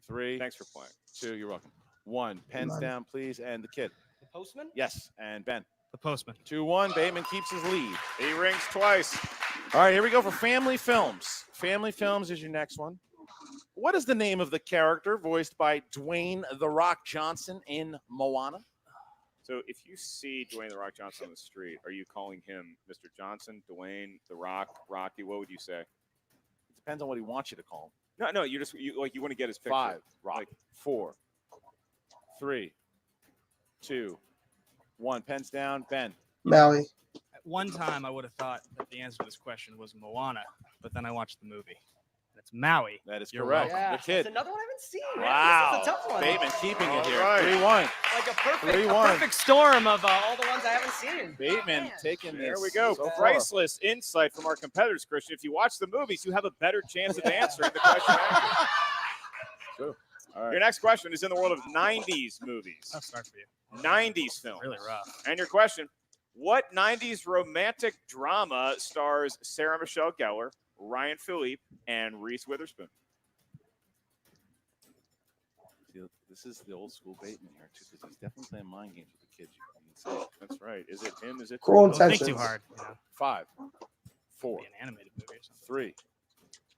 S9: 3.
S3: Thanks for playing.
S9: 2. You're welcome. 1. Pens down, please. And the kid.
S10: The Postman?
S9: Yes. And Ben.
S20: The Postman.
S9: 2-1. Bateman keeps his lead.
S3: He rings twice.
S9: All right, here we go for Family Films. Family Films is your next one. What is the name of the character voiced by Dwayne "The Rock" Johnson in Moana?
S3: So if you see Dwayne "The Rock" Johnson on the street, are you calling him Mr. Johnson, Dwayne, The Rock, Rocky? What would you say?
S9: It depends on what he wants you to call him.
S3: No, you want to get his picture.
S9: 5, Rock. 4, 3, 2, 1. Pens down. Ben.
S1: Maui.
S20: At one time, I would have thought that the answer to this question was Moana, but then I watched the movie. And it's Maui.
S9: That is
S20: You're
S9: correct.
S10: Yeah,
S9: The kid.
S10: that's another one I haven't seen. man.
S9: Wow.
S10: This is a tough one.
S9: Bateman keeping it here.
S3: All right.
S9: 3-1.
S10: Like a
S9: 3-1.
S10: perfect storm of all the ones I haven't seen.
S9: Bateman
S10: Man.
S9: taking
S3: There
S9: this.
S3: we go.
S9: so far.
S3: Priceless insight from our competitors, Christian. If you watch the movies, you have a better chance of answering the question.
S9: True. All right.
S3: Your next question is in the world of 90s movies.
S20: Tough start for you.
S3: 90s films.
S20: Really rough.
S3: And your question, what 90s romantic drama stars Sarah Michelle Gellar, Ryan Philippe, and Reese Witherspoon?
S9: See, this is the old school Bateman here, too, because he's definitely playing mind games with the kids.
S3: That's right. Is it him? Is it
S1: Cruel
S20: Don't think
S1: Intentions.
S20: too hard. You know,
S9: 5, 4,
S20: be an animated movie or something.
S9: 3,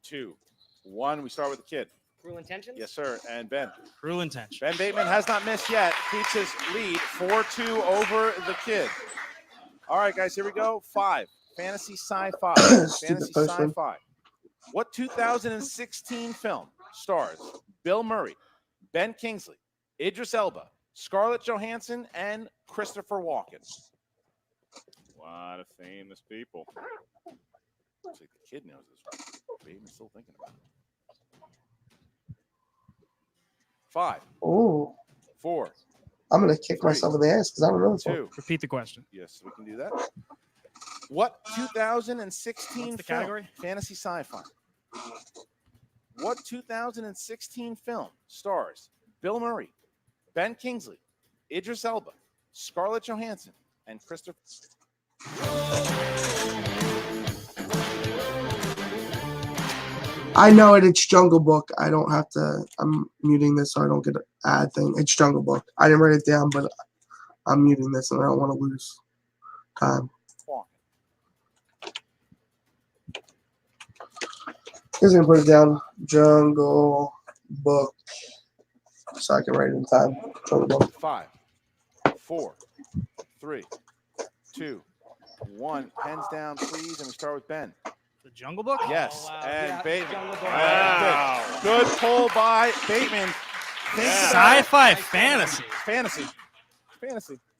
S9: 2, 1. We start with the kid.
S10: Cruel Intentions?
S9: Yes, sir. And Ben.
S20: Cruel Intention.
S9: Ben Bateman has not missed yet. Keeps his lead 4-2 over the kid. All right, guys, here we go. 5. Fantasy sci-fi. Fantasy
S1: person.
S9: sci-fi. What 2016 film stars Bill Murray, Ben Kingsley, Idris Elba, Scarlett Johansson, and Christopher Walken?
S3: A lot of famous people.
S9: Looks like the kid knows this one. Bateman's still thinking about it. 5,
S1: Oh,
S9: 4,
S1: I'm gonna kick
S9: 3,
S1: myself in the ass because I don't know this one.
S9: 2.
S20: Repeat the question.
S9: Yes, we can do that. What 2016
S20: What's the
S9: film?
S20: category?
S9: Fantasy sci-fi. What 2016 film stars Bill Murray, Ben Kingsley, Idris Elba, Scarlett Johansson, and Christopher?
S1: I know it. It's Jungle Book. I don't have to. I'm muting this so I don't get an ad thing. It's Jungle Book. I didn't write it down, but I'm muting this and I don't want to lose time. He's gonna put it down. Jungle Book, so I can write it in time. Jungle Book.
S9: 5, 4, 3, 2, 1. Pens down, please, and we start with Ben.
S20: The Jungle Book?
S9: Yes,
S20: Oh, wow.
S9: and
S20: Yeah,
S9: Bateman.
S20: Jungle Book.
S9: Wow. Good pull by Bateman.
S20: Sci-fi fantasy.
S9: Fantasy.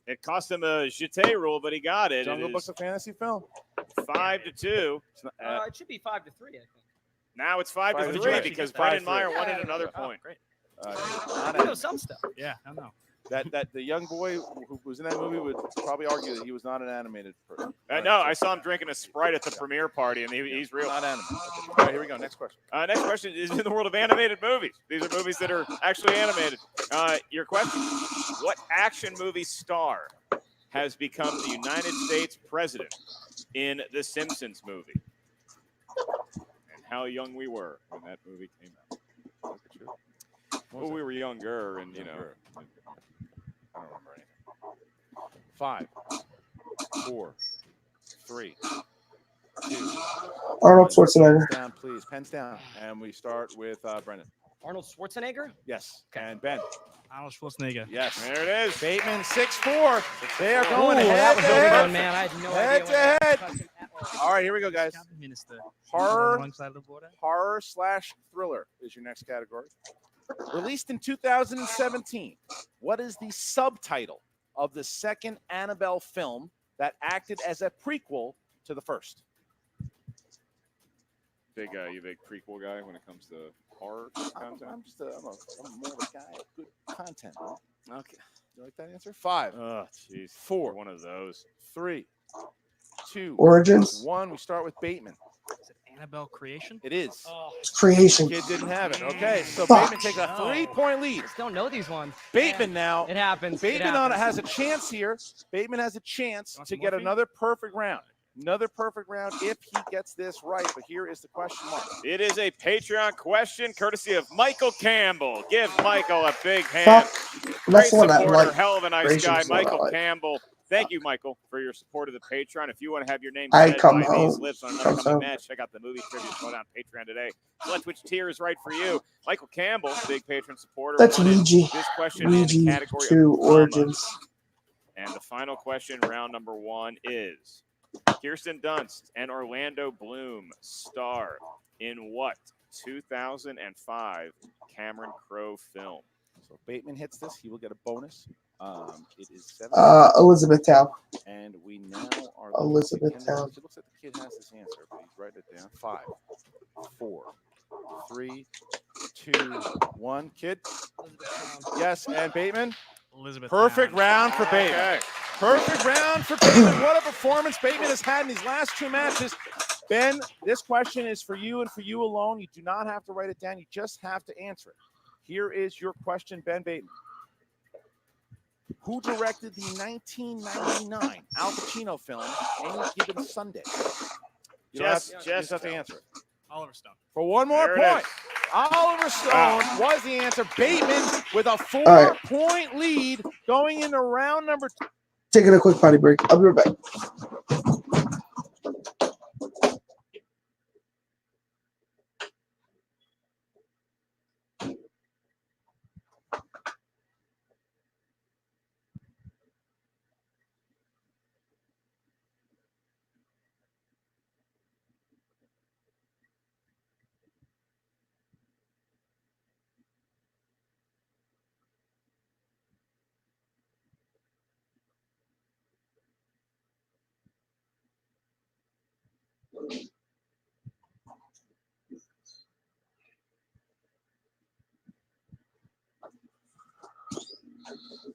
S3: It cost him a jeté rule, but he got it.
S9: Jungle
S3: It
S9: Book's
S3: is
S9: a fantasy film.
S3: 5-2.
S10: It should be 5-3, I think.
S3: Now it's 5-3 because
S9: get that?
S3: Brendan
S9: 5-3.
S3: Meyer wanted another point.
S9: Great.
S10: I know some stuff.
S20: Yeah, I know.
S9: That the young boy who was in that movie would probably argue that he was not an animated person.
S3: No, I saw him drinking a Sprite at the premiere party, and he's real.
S9: Not animated. All right, here we go. Next question.
S3: Next question is in the world of animated movies. These are movies that are actually animated. Your question: what action movie star has become the United States president in the Simpsons movie? And how young we were when that movie came out. Look at you. Well, we were younger, and you know.
S9: I don't remember anything. 5, 4, 3, 2.
S1: Arnold Schwarzenegger.
S9: Pens down, please. Pens down. And we start with Brendan.
S10: Arnold Schwarzenegger?
S9: Yes. And Ben.
S20: Arnold Schwarzenegger.
S9: Yes.
S3: There it is.
S9: Bateman 6-4. They are going
S10: Ooh,
S9: head
S10: that was
S9: to
S10: a good
S9: head.
S10: one, man. I had no
S9: Head
S10: idea.
S9: to
S10: what
S9: head.
S10: question at all.
S9: All right, here we go, guys.
S20: Minister.
S9: Horror/thriller is your next category. Released in 2017, what is the subtitle of the second Annabelle film that acted as a prequel to the first?
S3: You big prequel guy when it comes to horror content?
S9: I'm more of a guy of good content. Man. Okay. You like that answer? 5.
S3: Oh, jeez.
S9: 4.
S3: One of those.
S9: 3, 2.
S1: Origins?
S9: 1. We start with Bateman.
S20: Is it Annabelle Creation?
S9: It is.
S1: Creation.
S9: Kid didn't have it. Okay, so
S1: Fuck.
S9: Bateman takes a 3-point lead.
S10: Just don't know these ones.
S9: Bateman now.
S10: It happens.
S9: Bateman has a chance here. Bateman has a chance to get another perfect round. Another perfect round if he gets this right. But here is the question mark.
S3: It is a Patreon question courtesy of Michael Campbell. Give Michael a big hand.
S1: That's
S3: Great
S1: the one that
S3: supporter,
S1: like.
S3: hell of a nice
S1: Gracious
S3: guy,
S1: is the one I
S3: Michael
S1: like.
S3: Campbell. Thank you, Michael, for your support of the Patreon. If you want to have your name
S1: I
S3: said
S1: come
S3: by
S1: home.
S3: these lips on an
S1: Comes
S3: upcoming
S1: home.
S3: match, check out the movie trivia Schmoedown Patreon today. Select which tier is right for you. Michael Campbell, big patron supporter.
S1: That's
S3: wanted
S1: Ouija.
S3: This question in the
S1: Ouija
S3: category
S1: 2
S3: of drama.
S1: Origins.
S3: And the final question, round number 1, is Kirsten Dunst and Orlando Bloom star in what 2005 Cameron Crowe film?
S9: So Bateman hits this, he will get a bonus. It is 7.
S1: Elizabethtown.
S9: And we now are
S1: Elizabethtown.
S9: It looks like the kid has this answer, but he's writing it down. 5, 4, 3, 2, 1. Kid. Yes, and Bateman.
S20: Elizabeth.
S9: Perfect round for Bateman.
S3: Okay.
S9: Perfect round for Bateman. What a performance Bateman has had in these last 2 matches. Ben, this question is for you and for you alone. You do not have to write it down. You just have to answer it. Here is your question, Ben Bateman. Who directed the 1999 Al Pacino film, Any Given Sunday? You just have to answer it.
S20: Oliver Stone.
S9: For one more
S3: There it
S9: point. Oliver Stone was the answer. Bateman with a 4-point lead going into round number 2.
S1: Taking a quick potty break. I'll be right back.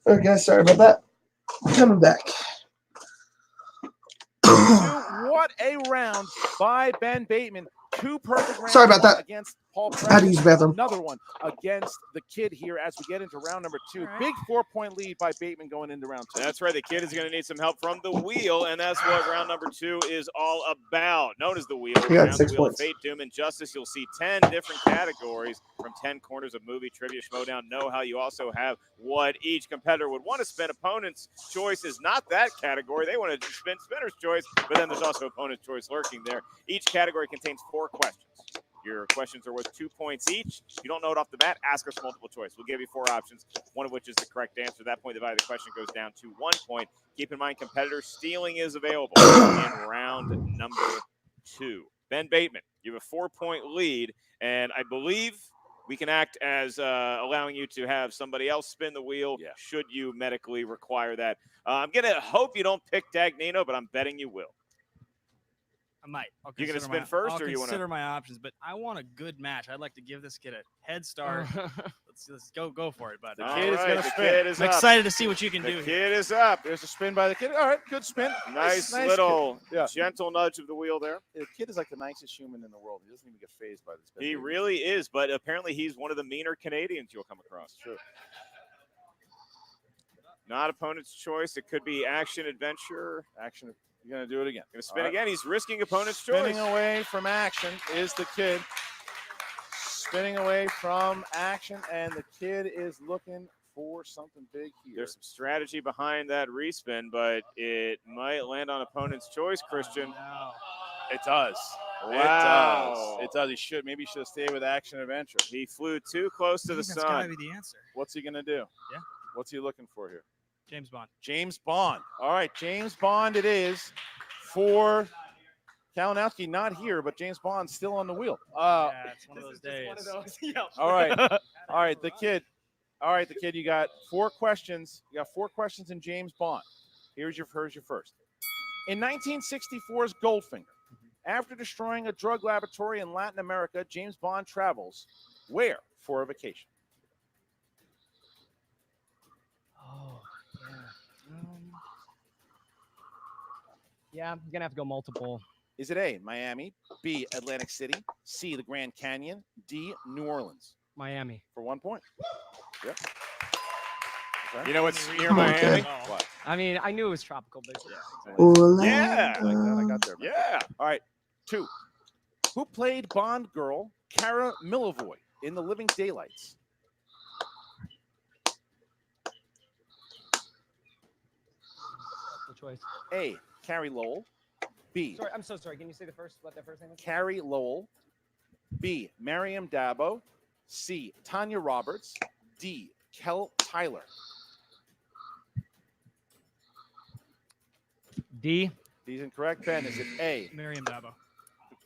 S1: Okay, sorry about that. Coming back.
S9: What a round by Ben Bateman. 2 perfect rounds
S1: Sorry about that.
S9: against Paul
S1: How do you spell them?
S9: another one against the kid here as we get into round number 2. Big 4-point lead by Bateman going into round 2.
S3: That's right. The kid is going to need some help from the wheel, and that's what round number 2 is all about. Known as the wheel.
S1: He got
S3: Around
S1: 6
S3: the wheel
S1: points.
S3: of fate, doom, and justice. You'll see 10 different categories from 10 corners of movie trivia. Schmoedown know how you also have what each competitor would want to spin. Opponent's choice is not that category. They want to spin spinner's choice, but then there's also opponent's choice lurking there. Each category contains 4 questions. Your questions are worth 2 points each. If you don't know it off the bat, ask us multiple choice. We'll give you 4 options, one of which is the correct answer. At that point, the value of the question goes down to 1 point. Keep in mind, competitor stealing is available in round number 2. Ben Bateman, you have a 4-point lead, and I believe we can act as allowing you to have somebody else spin the wheel should you medically require that. I'm going to hope you don't pick Dagnino, but I'm betting you will.
S20: I might.
S3: You gonna spin first,
S20: I'll
S3: or you want
S20: consider my options? But I want a good match. I'd like to give this kid a head start. let's go for it, bud.
S9: The kid is going to spin.
S20: I'm excited to see what you can
S3: The
S20: do.
S3: kid is up.
S9: There's a spin by the kid. All right, good spin.
S3: Nice little gentle nudge of the wheel there.
S9: The kid is like the nicest human in the world. He doesn't even get fazed by this.
S3: He really is, but apparently he's one of the meaner Canadians you'll come across.
S9: True.
S3: Not opponent's choice. It could be action, adventure.
S9: Action. You're going to do it again.
S3: Going to spin again. He's risking opponent's
S9: Spinning
S3: choice.
S9: away from action is the kid. Spinning away from action, and the kid is looking for something big here.
S3: There's some strategy behind that respin, but it might land on opponent's choice, Christian.
S9: It does.
S3: Wow.
S9: It does. He should. Maybe he should have stayed with action adventure.
S3: He flew too close to the
S20: That's gotta
S3: sun.
S20: be the answer.
S9: What's he going to do?
S20: Yeah.
S9: What's he looking for here?
S20: James Bond.
S9: James Bond. All right, James Bond it is for Kalinowski. Not here, but James Bond's still on the wheel.
S20: Yeah, it's one of those days.
S9: All right. All right, the kid. All right, the kid, you got 4 questions. You got 4 questions in James Bond. Here's your first. In 1964's Goldfinger, after destroying a drug laboratory in Latin America, James Bond travels where for a vacation?
S10: Oh, yeah, I'm going to have to go multiple.
S9: Is it A, Miami, B, Atlantic City, C, the Grand Canyon, D, New Orleans?
S10: Miami.
S9: For 1 point. Yep.
S3: You know what's near Miami?
S9: What?
S10: I mean, I knew it was tropical, but
S3: Yeah.
S9: I like that. I got there.
S3: Yeah.
S9: All right. 2. Who played Bond girl Cara Milivoy in The Living Daylights?
S10: the choice.
S9: A, Carrie Lowell. B,
S10: Sorry, I'm so sorry. Can you say what that first name was?
S9: Carrie Lowell. B, Miriam Dabo. C, Tanya Roberts. D, Kel Tyler.
S10: D.
S9: D's incorrect. Ben, is it A?
S20: Miriam Dabo.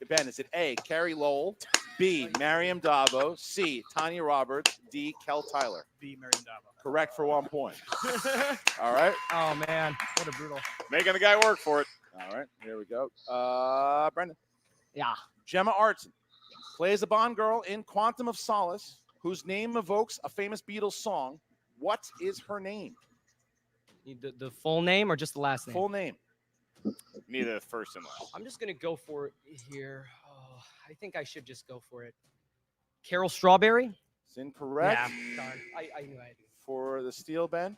S9: Ben, is it A, Carrie Lowell? B, Miriam Dabo. C, Tanya Roberts. D, Kel Tyler.
S20: B, Miriam Dabo.
S9: Correct for 1 point. All right.
S10: Oh, man. What a brutal.
S3: Making the guy work for it.
S9: All right. Here we go. Brendan.
S10: Yeah.
S9: Gemma Arterton plays a Bond girl in Quantum of Solace, whose name evokes a famous Beatles song. What is her name?
S10: The full name or just the last name?
S9: Full name.
S3: Neither the first and last.
S10: I'm just going to go for it here. Oh, I think I should just go for it. Carol Strawberry?
S9: It's incorrect.
S10: Yeah. Darn. I knew I had to.
S9: For the steal, Ben.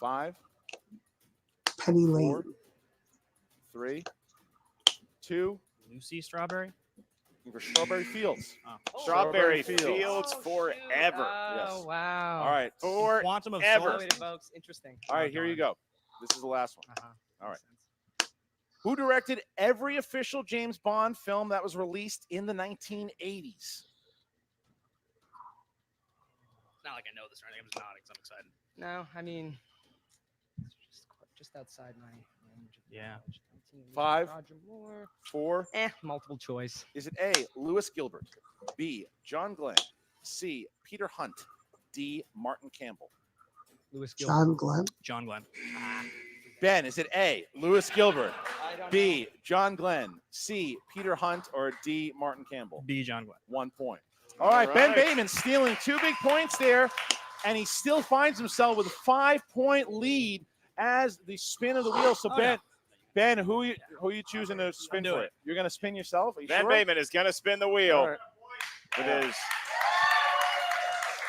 S9: Five,
S1: Penny Lane.
S9: 4, 3, 2.
S20: Lucy Strawberry.
S9: For Strawberry Fields.
S3: Strawberry Fields forever.
S10: Oh,
S9: Yes.
S10: wow.
S9: All right.
S20: Quantum of
S10: Oh,
S20: Solace.
S10: it evokes. Interesting.
S9: All right, here you go. This is the last one.
S10: Uh-huh.
S9: All right. Who directed every official James Bond film that was released in the 1980s?
S20: It's not like I know this or anything. I'm just nodding because I'm excited.
S10: No, I mean, it's just outside my range.
S20: Yeah.
S9: 5,
S10: Roger Moore.
S9: 4.
S10: Multiple choice.
S9: Is it A, Lewis Gilbert, B, John Glenn, C, Peter Hunt, D, Martin Campbell?
S10: Lewis Gilbert.
S1: John Glenn.
S20: John Glenn.
S9: Ben, is it A, Lewis Gilbert, B, John Glenn, C, Peter Hunt, or D, Martin Campbell?
S20: B, John Glenn.
S9: 1 point. All right, Ben Bateman stealing 2 big points there, and he still finds himself with a 5-point lead as the spin of the wheel. So Ben, who are you choosing to spin for it? You're going to spin yourself? Are you
S3: Ben
S9: sure?
S3: Bateman is going to spin the wheel
S9: All right.
S3: with his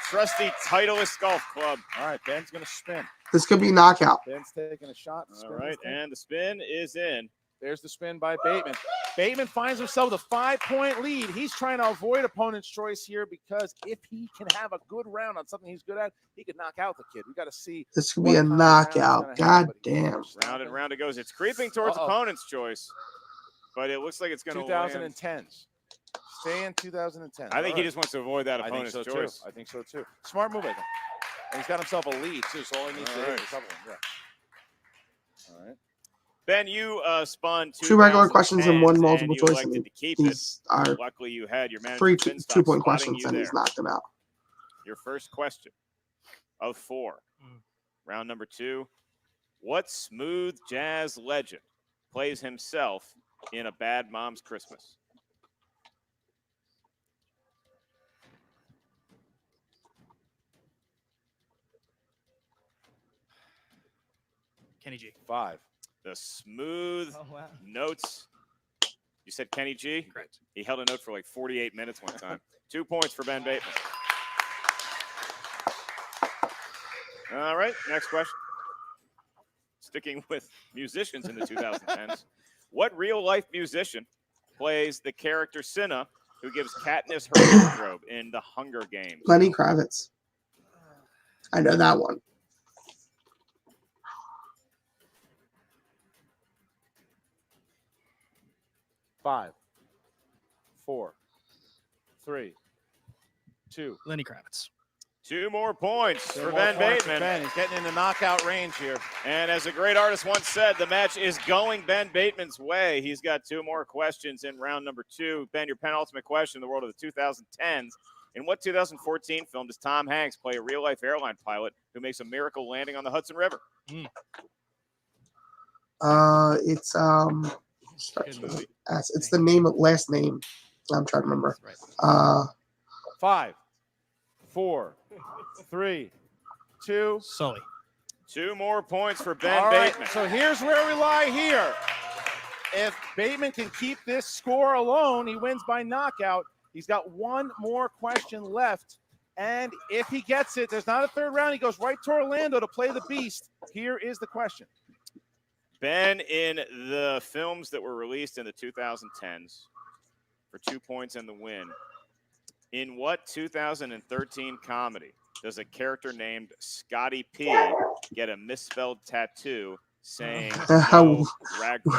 S3: trusty Titleist golf club.
S9: All right, Ben's going to spin.
S1: This could be knockout.
S9: Ben's taking a shot.
S3: All right, and the spin is in.
S9: There's the spin by Bateman. Bateman finds himself with a 5-point lead. He's trying to avoid opponent's choice here because if he can have a good round on something he's good at, he could knock out the kid. We got to see.
S1: This could be a knockout. God damn.
S3: Round and round it goes. It's creeping towards opponent's choice, but it looks like it's going to
S9: 2010s. Stay in 2010.
S3: I think he just wants to avoid that
S9: I think
S3: opponent's
S9: so
S3: choice.
S9: too. I think so too. Smart move, I think. And he's got himself a lead too, so all he needs to hit is a couple. Yeah. All right.
S3: Ben, you spun
S1: 2 regular questions and 1
S3: 2010s,
S1: multiple
S3: and you
S1: choice.
S3: elected
S1: And
S3: to keep
S1: these
S3: it.
S1: are
S3: Luckily, you had your manager
S1: 3
S3: spin stop
S1: 2-point
S3: spotting
S1: questions,
S3: you
S1: and
S3: there.
S1: he's knocked them out.
S3: Your first question of 4. Round number 2. What smooth jazz legend plays himself in A Bad Mom's Christmas?
S20: Kenny G.
S3: 5. The smooth notes. You said Kenny G?
S20: Correct.
S3: He held a note for like 48 minutes one time. 2 points for Ben Bateman. All right, next question. Sticking with musicians in the 2010s. What real-life musician plays the character Cinna, who gives Katniss her wardrobe in The Hunger Games?
S1: Lenny Kravitz. I know that one.
S9: Five, 4, 3, 2.
S20: Lenny Kravitz.
S3: 2 more points
S9: Two
S3: for
S9: more
S3: Ben
S9: points for
S3: Bateman.
S9: Ben. He's getting into knockout range here.
S3: And as a great artist once said, the match is going Ben Bateman's way. He's got 2 more questions in round number 2. Ben, your penultimate question in the world of the 2010s. In what 2014 film does Tom Hanks play a real-life airline pilot who makes a miracle landing on the Hudson River?
S1: It's starts with an S. It's the last name. I'm trying to remember.
S9: 5, 4, 3, 2.
S20: Sully.
S3: 2 more points for Ben
S9: All right,
S3: Bateman.
S9: so here's where we lie here. If Bateman can keep this score alone, he wins by knockout. He's got 1 more question left. And if he gets it, there's not a third round. He goes right to Orlando to play the Beast. Here is the question.
S3: Ben, in the films that were released in the 2010s for 2 points and the win, in what 2013 comedy does a character named Scotty P get a misspelled tattoo saying no rag?
S1: We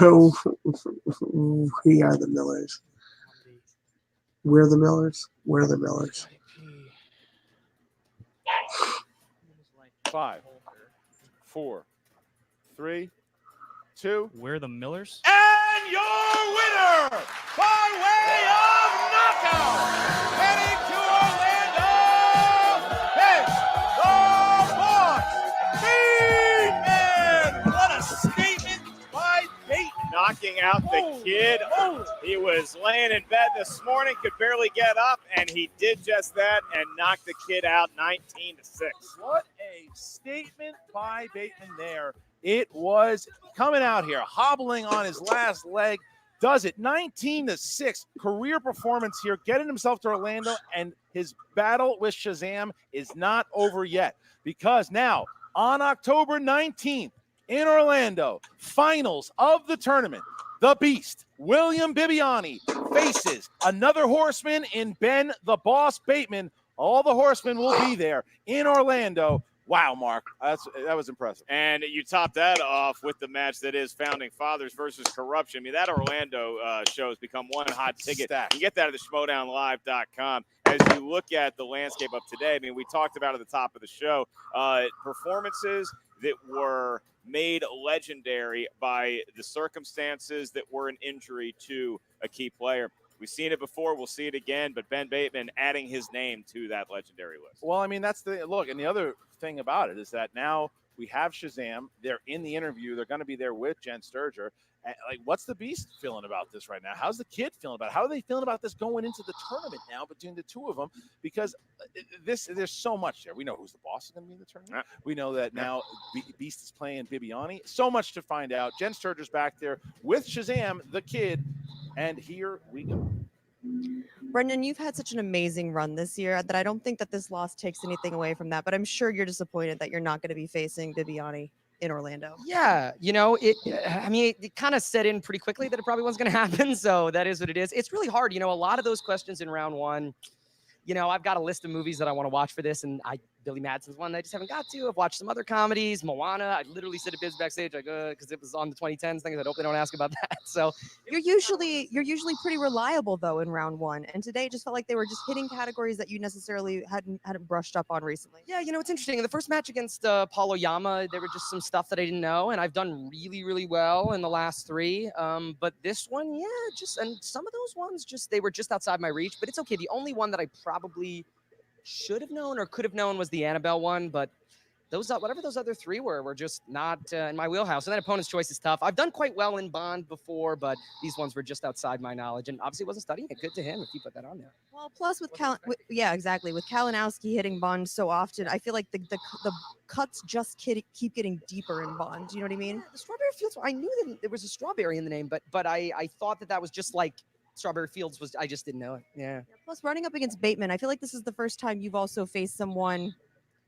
S1: are the Millers. We're the Millers. We're the Millers.
S9: 5, 4, 3, 2.
S20: We're the Millers.
S9: And your winner by way of knockout, heading to Orlando, is the Boss Bateman. What a statement by Bateman.
S3: Knocking out the kid. He was laying in bed this morning, could barely get up, and he did just that and knocked the kid out 19-6.
S9: What a statement by Bateman there. It was coming out here, hobbling on his last leg, does it 19-6. Career performance here, getting himself to Orlando, and his battle with Shazam is not over yet. Because now, on October 19th in Orlando, finals of the tournament, the Beast, William Bibbiani, faces another horseman in Ben the Boss Bateman. All the horsemen will be there in Orlando. Wow, Mark, that was impressive.
S3: And you top that off with the match that is Founding Fathers versus Corruption. I mean, that Orlando show has become one hot ticket. You can get that at the Schmoedownlive.com. As you look at the landscape of today, I mean, we talked about at the top of the show, performances that were made legendary by the circumstances that were an injury to a key player. We've seen it before. We'll see it again. But Ben Bateman adding his name to that legendary list.
S9: Well, I mean, that's the look. And the other thing about it is that now We have Shazam. They're in the interview. They're going to be there with Jen Sturger. Like, what's the Beast feeling about this right now? How's the kid feeling about it? How are they feeling about this going into the tournament now between the two of them? Because there's so much there. We know who's the boss is going to be in the tournament. We know that now Beast is playing Bibbiani. So much to find out. Jen Sturger's back there with Shazam, the kid, and here we go.
S15: Brendan, you've had such an amazing run this year that I don't think that this loss takes anything away from that, but I'm sure you're disappointed that you're not going to be facing Bibbiani in Orlando.
S10: Yeah, it kind of set in pretty quickly that it probably wasn't going to happen. So that is what it is. It's really hard. A lot of those questions in round one, I've got a list of movies that I want to watch for this, and Billy Madsen's one that I just haven't got to. I've watched some other comedies, Moana. I literally said to Biz backstage, because it was on the 2010s thing. I hope they don't ask about that. So
S15: you're usually pretty reliable though in round one, and today it just felt like they were just hitting categories that you necessarily hadn't brushed up on recently.
S10: Yeah, it's interesting. In the first match against Paul Oyama, there were just some stuff that I didn't know, and I've done really, really well in the last three. But this one, and some of those ones they were just outside my reach. But it's okay. The only one that I probably should have known or could have known was the Annabelle one, but whatever those other three were just not in my wheelhouse. And that opponent's choice is tough. I've done quite well in Bond before, but these ones were just outside my knowledge, and obviously wasn't studying it. Good to him if he put that on there.
S15: Well, plus with exactly. With Kalinowski hitting Bond so often, I feel like the cuts just keep getting deeper in Bond. You know what I mean?
S10: Yeah, the Strawberry Fields. I knew that there was a strawberry in the name, but I thought that was just like Strawberry Fields was. I just didn't know it. Yeah.
S15: Plus, running up against Bateman, I feel like this is the first time you've also faced someone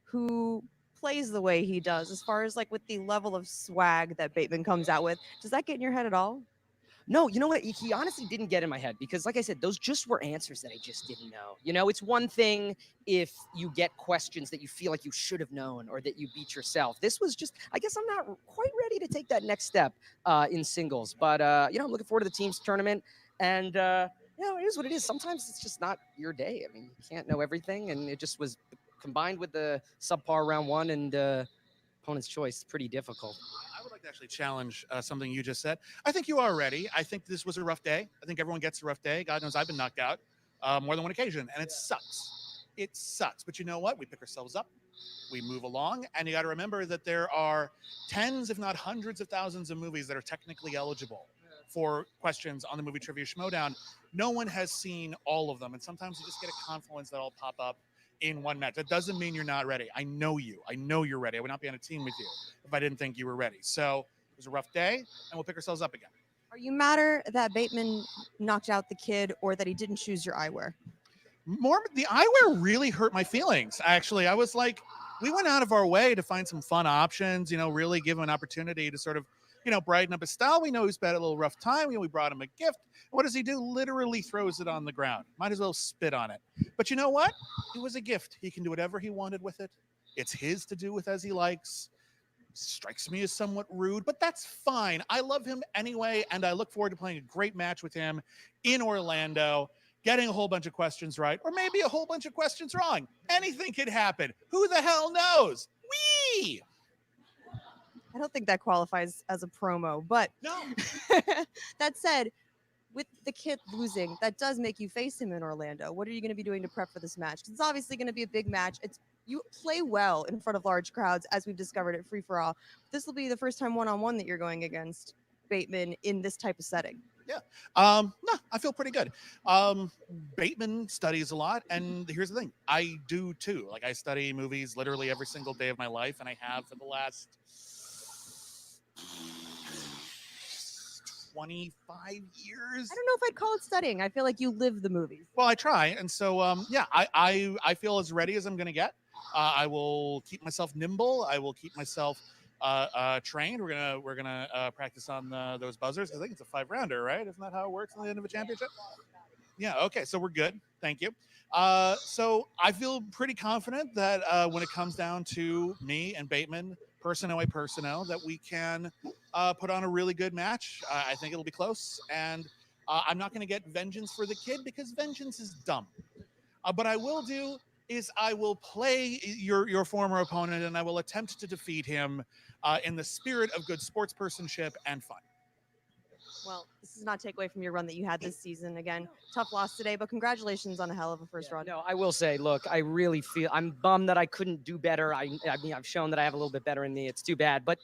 S15: who plays the way he does, as far as like with the level of swag that Bateman comes out with. Does that get in your head at all?
S10: No, you know what? He honestly didn't get in my head because, like I said, those just were answers that I just didn't know. It's one thing if you get questions that you feel like you should have known or that you beat yourself. This was just, I guess I'm not quite ready to take that next step in singles. But, I'm looking forward to the teams tournament. And, it is what it is. Sometimes it's just not your day. I mean, you can't know everything. And it just was combined with the subpar round one and opponent's choice, pretty difficult.
S6: I would like to actually challenge something you just said. I think you are ready. I think this was a rough day. I think everyone gets a rough day. God knows I've been knocked out more than one occasion, and it sucks. It sucks. But you know what? We pick ourselves up. We move along, and you got to remember that there are tens, if not hundreds of thousands of movies that are technically eligible for questions on the Movie Trivia Schmoedown. No one has seen all of them, and sometimes you just get a confluence that all pop up in one match. That doesn't mean you're not ready. I know you. I know you're ready. I would not be on a team with you if I didn't think you were ready. So it was a rough day, and we'll pick ourselves up again.
S15: Are you madder that Bateman knocked out the kid or that he didn't choose your eyewear?
S6: The eyewear really hurt my feelings, actually. I was like, we went out of our way to find some fun options, really give him an opportunity to sort of, brighten up his style. We know he's had a little rough time. We brought him a gift. What does he do? Literally throws it on the ground. Might as well spit on it. But you know what? It was a gift. He can do whatever he wanted with it. It's his to do with as he likes. Strikes me as somewhat rude, but that's fine. I love him anyway, and I look forward to playing a great match with him in Orlando, getting a whole bunch of questions right, or maybe a whole bunch of questions wrong. Anything could happen. Who the hell knows? Whee!
S15: I don't think that qualifies as a promo, but
S6: no.
S15: That said, with the kid losing, that does make you face him in Orlando. What are you going to be doing to prep for this match? Because it's obviously going to be a big match. You play well in front of large crowds, as we've discovered at Free For All. This will be the first time one-on-one that you're going against Bateman in this type of setting.
S6: Yeah. No, I feel pretty good. Bateman studies a lot, and here's the thing. I do too. Like, I study movies literally every single day of my life, and I have for the last 25 years.
S15: I don't know if I'd call it studying. I feel like you live the movies.
S6: Well, I try, and so I feel as ready as I'm gonna get. I will keep myself nimble. I will keep myself trained. We're gonna practice on those buzzers. I think it's a 5-rounder, right? Isn't that how it works at the end of a championship? Yeah. Okay. So we're good. Thank you. So I feel pretty confident that when it comes down to me and Bateman, personnel by personnel, that we can put on a really good match. I think it'll be close, and I'm not going to get vengeance for the kid because vengeance is dumb. But I will do is I will play your former opponent, and I will attempt to defeat him in the spirit of good sportspersonship and fun.
S15: Well, this does not take away from your run that you had this season. Again, tough loss today, but congratulations on a hell of a first run.
S10: No, I will say, look, I really feel I'm bummed that I couldn't do better. I mean, I've shown that I have a little bit better in me. It's too bad, but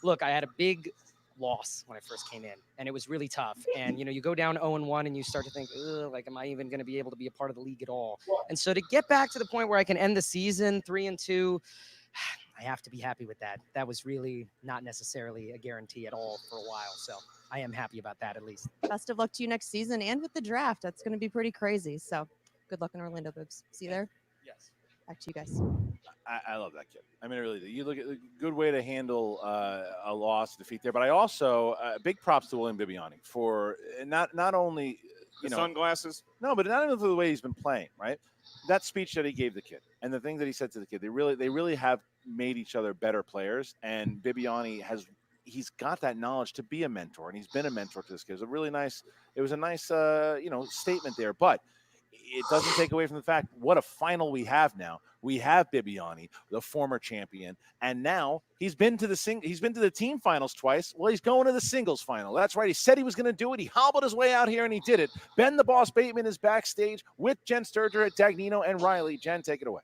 S10: look, I had a big loss when I first came in, and it was really tough. And you go down 0-1, and you start to think, ugh, like, am I even going to be able to be a part of the league at all? And so to get back to the point where I can end the season 3-2. I have to be happy with that. That was really not necessarily a guarantee at all for a while. So I am happy about that at least.
S15: Best of luck to you next season and with the draft. That's going to be pretty crazy. So good luck in Orlando, Bibs. See you there?
S9: Yes.
S15: Back to you guys.
S9: I love that kid. I mean, I really do. You look at a good way to handle a loss, defeat there. But I also big props to William Bibbiani for not only
S3: sunglasses.
S9: No, but not only for the way he's been playing. Right, that speech that he gave the kid and the things that he said to the kid. They really have made each other better players. And Bibbiani he's got that knowledge to be a mentor, and he's been a mentor to this kid. It was a nice statement there, but it doesn't take away from the fact what a final we have now. We have Bibbiani, the former champion, and now he's been to the team finals twice. Well, he's going to the singles final. That's right. He said he was going to do it. He hobbled his way out here, and he did it. Ben the Boss Bateman is backstage with Jen Sturger at Dagnino and Riley. Jen, take it away.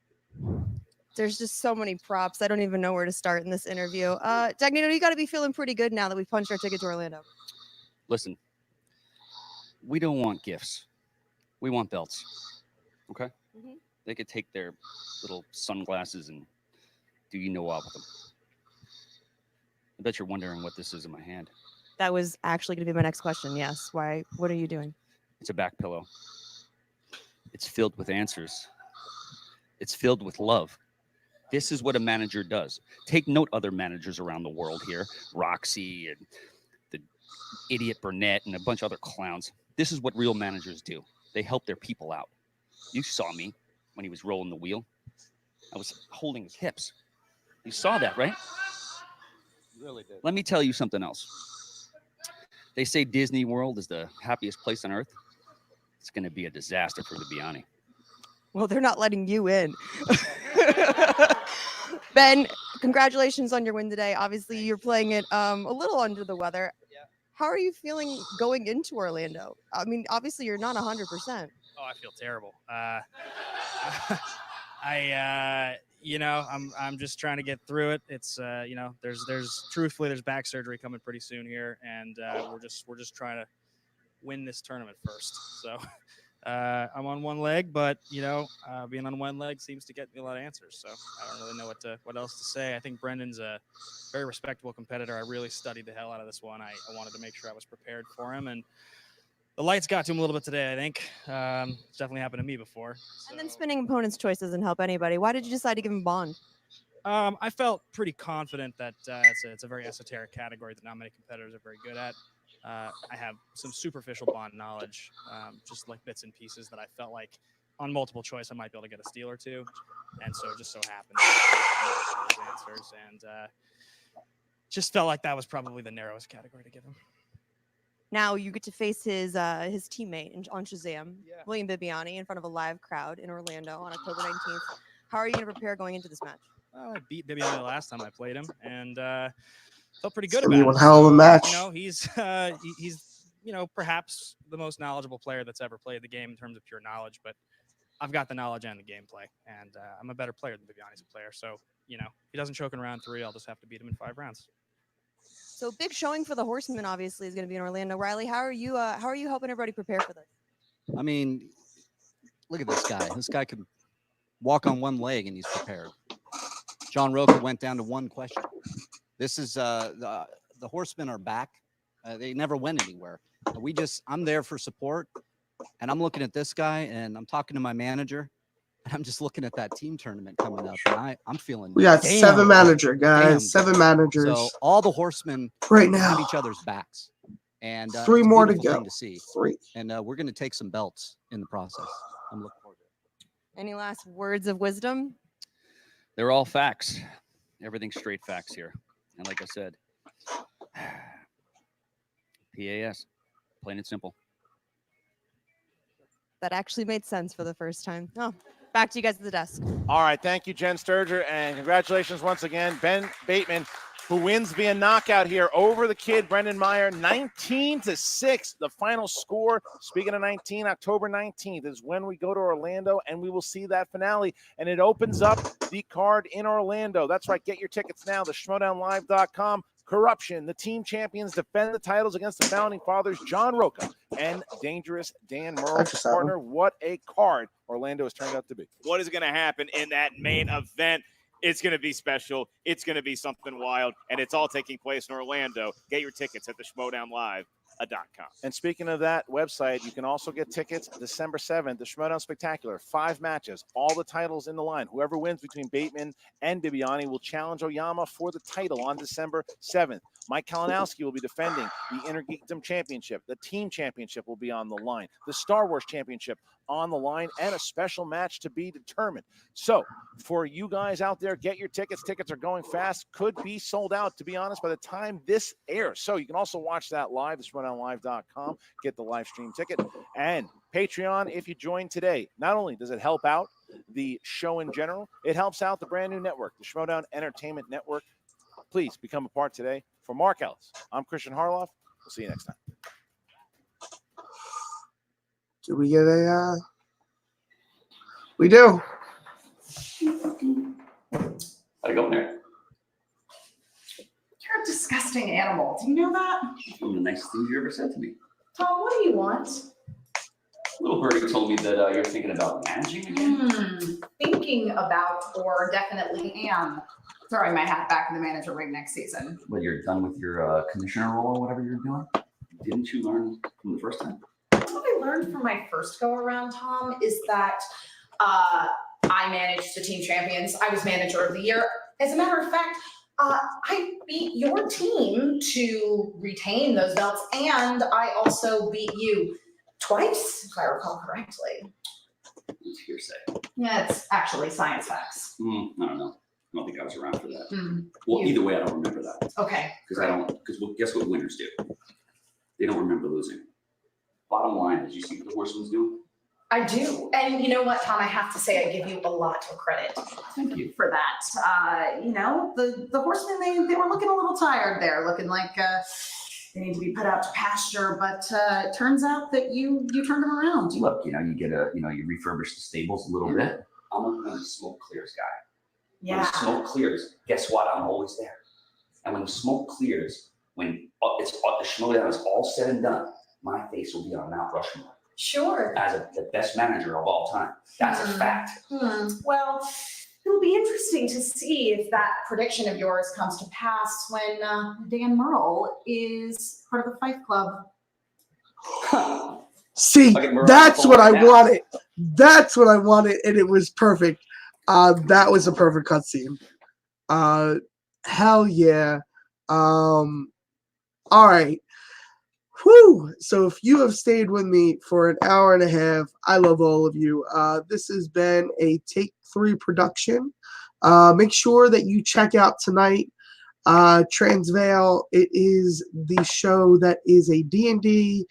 S15: There's just so many props. I don't even know where to start in this interview. Dagnino, you got to be feeling pretty good now that we punched our ticket to Orlando.
S11: Listen, we don't want gifts. We want belts. Okay?
S15: Mm-hmm.
S11: They could take their little sunglasses and do what with them. I bet you're wondering what this is in my hand.
S15: That was actually going to be my next question. Yes. Why? What are you doing?
S11: It's a back pillow. It's filled with answers. It's filled with love. This is what a manager does. Take note, other managers around the world here, Roxy and the idiot Burnett and a bunch of other clowns. This is what real managers do. They help their people out. You saw me when he was rolling the wheel. I was holding his hips. You saw that, right?
S9: Really did.
S11: Let me tell you something else. They say Disney World is the happiest place on earth. It's going to be a disaster for Bibbiani.
S15: Well, they're not letting you in. Ben, congratulations on your win today. Obviously, you're playing it a little under the weather.
S20: Yeah.
S15: How are you feeling going into Orlando? I mean, obviously, you're not 100%.
S20: Oh, I feel terrible. I'm just trying to get through it. It's there's back surgery coming pretty soon here, and we're just trying to win this tournament first. So I'm on one leg, but being on one leg seems to get me a lot of answers. So I don't really know what else to say. I think Brendan's a very respectable competitor. I really studied the hell out of this one. I wanted to make sure I was prepared for him, and the lights got to him a little bit today, I think. It's definitely happened to me before. So.
S15: And then spinning opponent's choice doesn't help anybody. Why did you decide to give him Bond?
S20: I felt pretty confident that it's a very esoteric category that not many competitors are very good at. I have some superficial Bond knowledge, just like bits and pieces that I felt like on multiple choice I might be able to get a steal or two. And so it just so happened those answers. And just felt like that was probably the narrowest category to give him.
S15: Now you get to face his teammate on Shazam, William Bibbiani, in front of a live crowd in Orlando on October 19th. How are you going to prepare going into this match?
S20: Well, I beat Bibbiani the last time I played him, and felt pretty good
S1: It's gonna
S20: about
S1: be
S20: it.
S1: one hell of a match.
S20: He's perhaps the most knowledgeable player that's ever played the game in terms of pure knowledge, but I've got the knowledge and the gameplay, and I'm a better player than Bibbiani's a player. So, if he doesn't choke in round 3, I'll just have to beat him in 5 rounds.
S15: So big showing for the Horsemen, obviously, is going to be in Orlando. Riley, how are you helping everybody prepare for this?
S16: I mean, look at this guy. This guy could walk on one leg and he's prepared. John Rocha went down to one question. This is the Horsemen are back. They never went anywhere. I'm there for support, and I'm looking at this guy, and I'm talking to my manager, and I'm just looking at that team tournament coming up, and I'm feeling.
S1: We got 7 managers, guys. 7 managers.
S16: So all the Horsemen
S1: right now
S16: have each other's backs, and
S1: 3
S16: it's a
S1: more to
S16: beautiful
S1: go.
S16: thing to see.
S1: 3,
S16: and we're going to take some belts in the process. I'm looking forward to it.
S15: Any last words of wisdom?
S11: They're all facts. Everything's straight facts here. And like I said, PAS, plain and simple.
S15: That actually made sense for the first time. Oh, back to you guys at the desk.
S9: All right. Thank you, Jen Sturger. And congratulations once again, Ben Bateman, who wins via knockout here over the kid, Brendan Meyer, 19-6, the final score. Speaking of 19, October 19th is when we go to Orlando, and we will see that finale, and it opens up the card in Orlando. That's right. Get your tickets now, theschmoedownlive.com. Corruption, the team champions defend the titles against the founding fathers, John Rocha and Dangerous Dan Merle. Partner, what a card Orlando has turned out to be.
S3: What is going to happen in that main event? It's going to be special. It's going to be something wild, and it's all taking place in Orlando. Get your tickets at theschmoedownlive.com.
S9: And speaking of that website, you can also get tickets December 7th, the Schmoedown Spectacular. 5 matches, all the titles in the line. Whoever wins between Bateman and Bibbiani will challenge Oyama for the title on December 7th. Mike Kalinowski will be defending the Intergeekdom Championship. The Team Championship will be on the line. The Star Wars Championship on the line, and a special match to be determined. So for you guys out there, get your tickets. Tickets are going fast. Could be sold out, to be honest, by the time this airs. So you can also watch that live, theschmoedownlive.com. Get the live stream ticket. And Patreon, if you join today, not only does it help out the show in general, it helps out the brand new network, the Schmoedown Entertainment Network. Please become a part today. For Mark Ellis, I'm Christian Harloff. We'll see you next time.
S1: Do we get a, we do.
S7: How'd it go in there?
S4: You're a disgusting animal. Do you know that?
S7: One of the nicest things you ever said to me.
S4: Tom, what do you want?
S7: Little birdie told me that you're thinking about managing again.
S4: Thinking about, or definitely am, throwing my hat back in the manager ring next season.
S7: When you're done with your commissioner role or whatever you're doing, didn't you learn from the first time?
S4: What I learned from my first go around, Tom, is that I managed the team champions. I was manager of the year. As a matter of fact, I beat your team to retain those belts, and I also beat you twice, if I recall correctly.
S7: It's hearsay.
S4: Yeah, it's actually science facts.
S7: I don't know. I don't think I was around for that.
S4: Mm.
S7: Well, either way, I don't remember that.
S4: Okay.
S7: Because guess what winners do? They don't remember losing. Bottom line is, you see what the Horsemen's do?
S4: I do. And you know what, Tom, I have to say I give you a lot of credit.
S7: Thank you.
S4: For that. You know, the Horsemen, they were looking a little tired there, looking like they need to be put out to pasture, but it turns out that you turned them around.
S7: Look, you refurbish the stables a little bit. I'm looking at the smoke clears guy. When the smoke clears, guess what? I'm always there. And when the smoke clears, when the Schmoedown is all said and done, my face will be on Mount Rushmore.
S4: Sure.
S7: As the best manager of all time. That's a fact.
S4: Well, it'll be interesting to see if that prediction of yours comes to pass when Dan Merle is part of the Fight Club.
S1: See, that's what I wanted. That's what I wanted, and it was perfect. That was a perfect cutscene. Hell yeah. All right. Whew. So if you have stayed with me for an hour and a half, I love all of you. This has been a Take 3 production. Make sure that you check out tonight Transvail. It is the show that is a D&D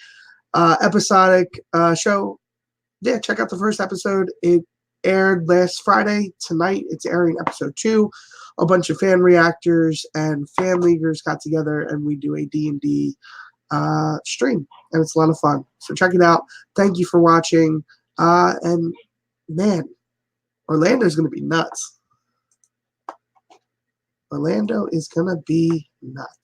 S1: episodic show. Yeah, check out the first episode. It aired last Friday. Tonight it's airing episode 2. A bunch of fan reactors and fan leaguers got together and we do a D&D stream, and it's a lot of fun. So check it out. Thank you for watching. And man, Orlando's gonna be nuts. Orlando is gonna be nuts.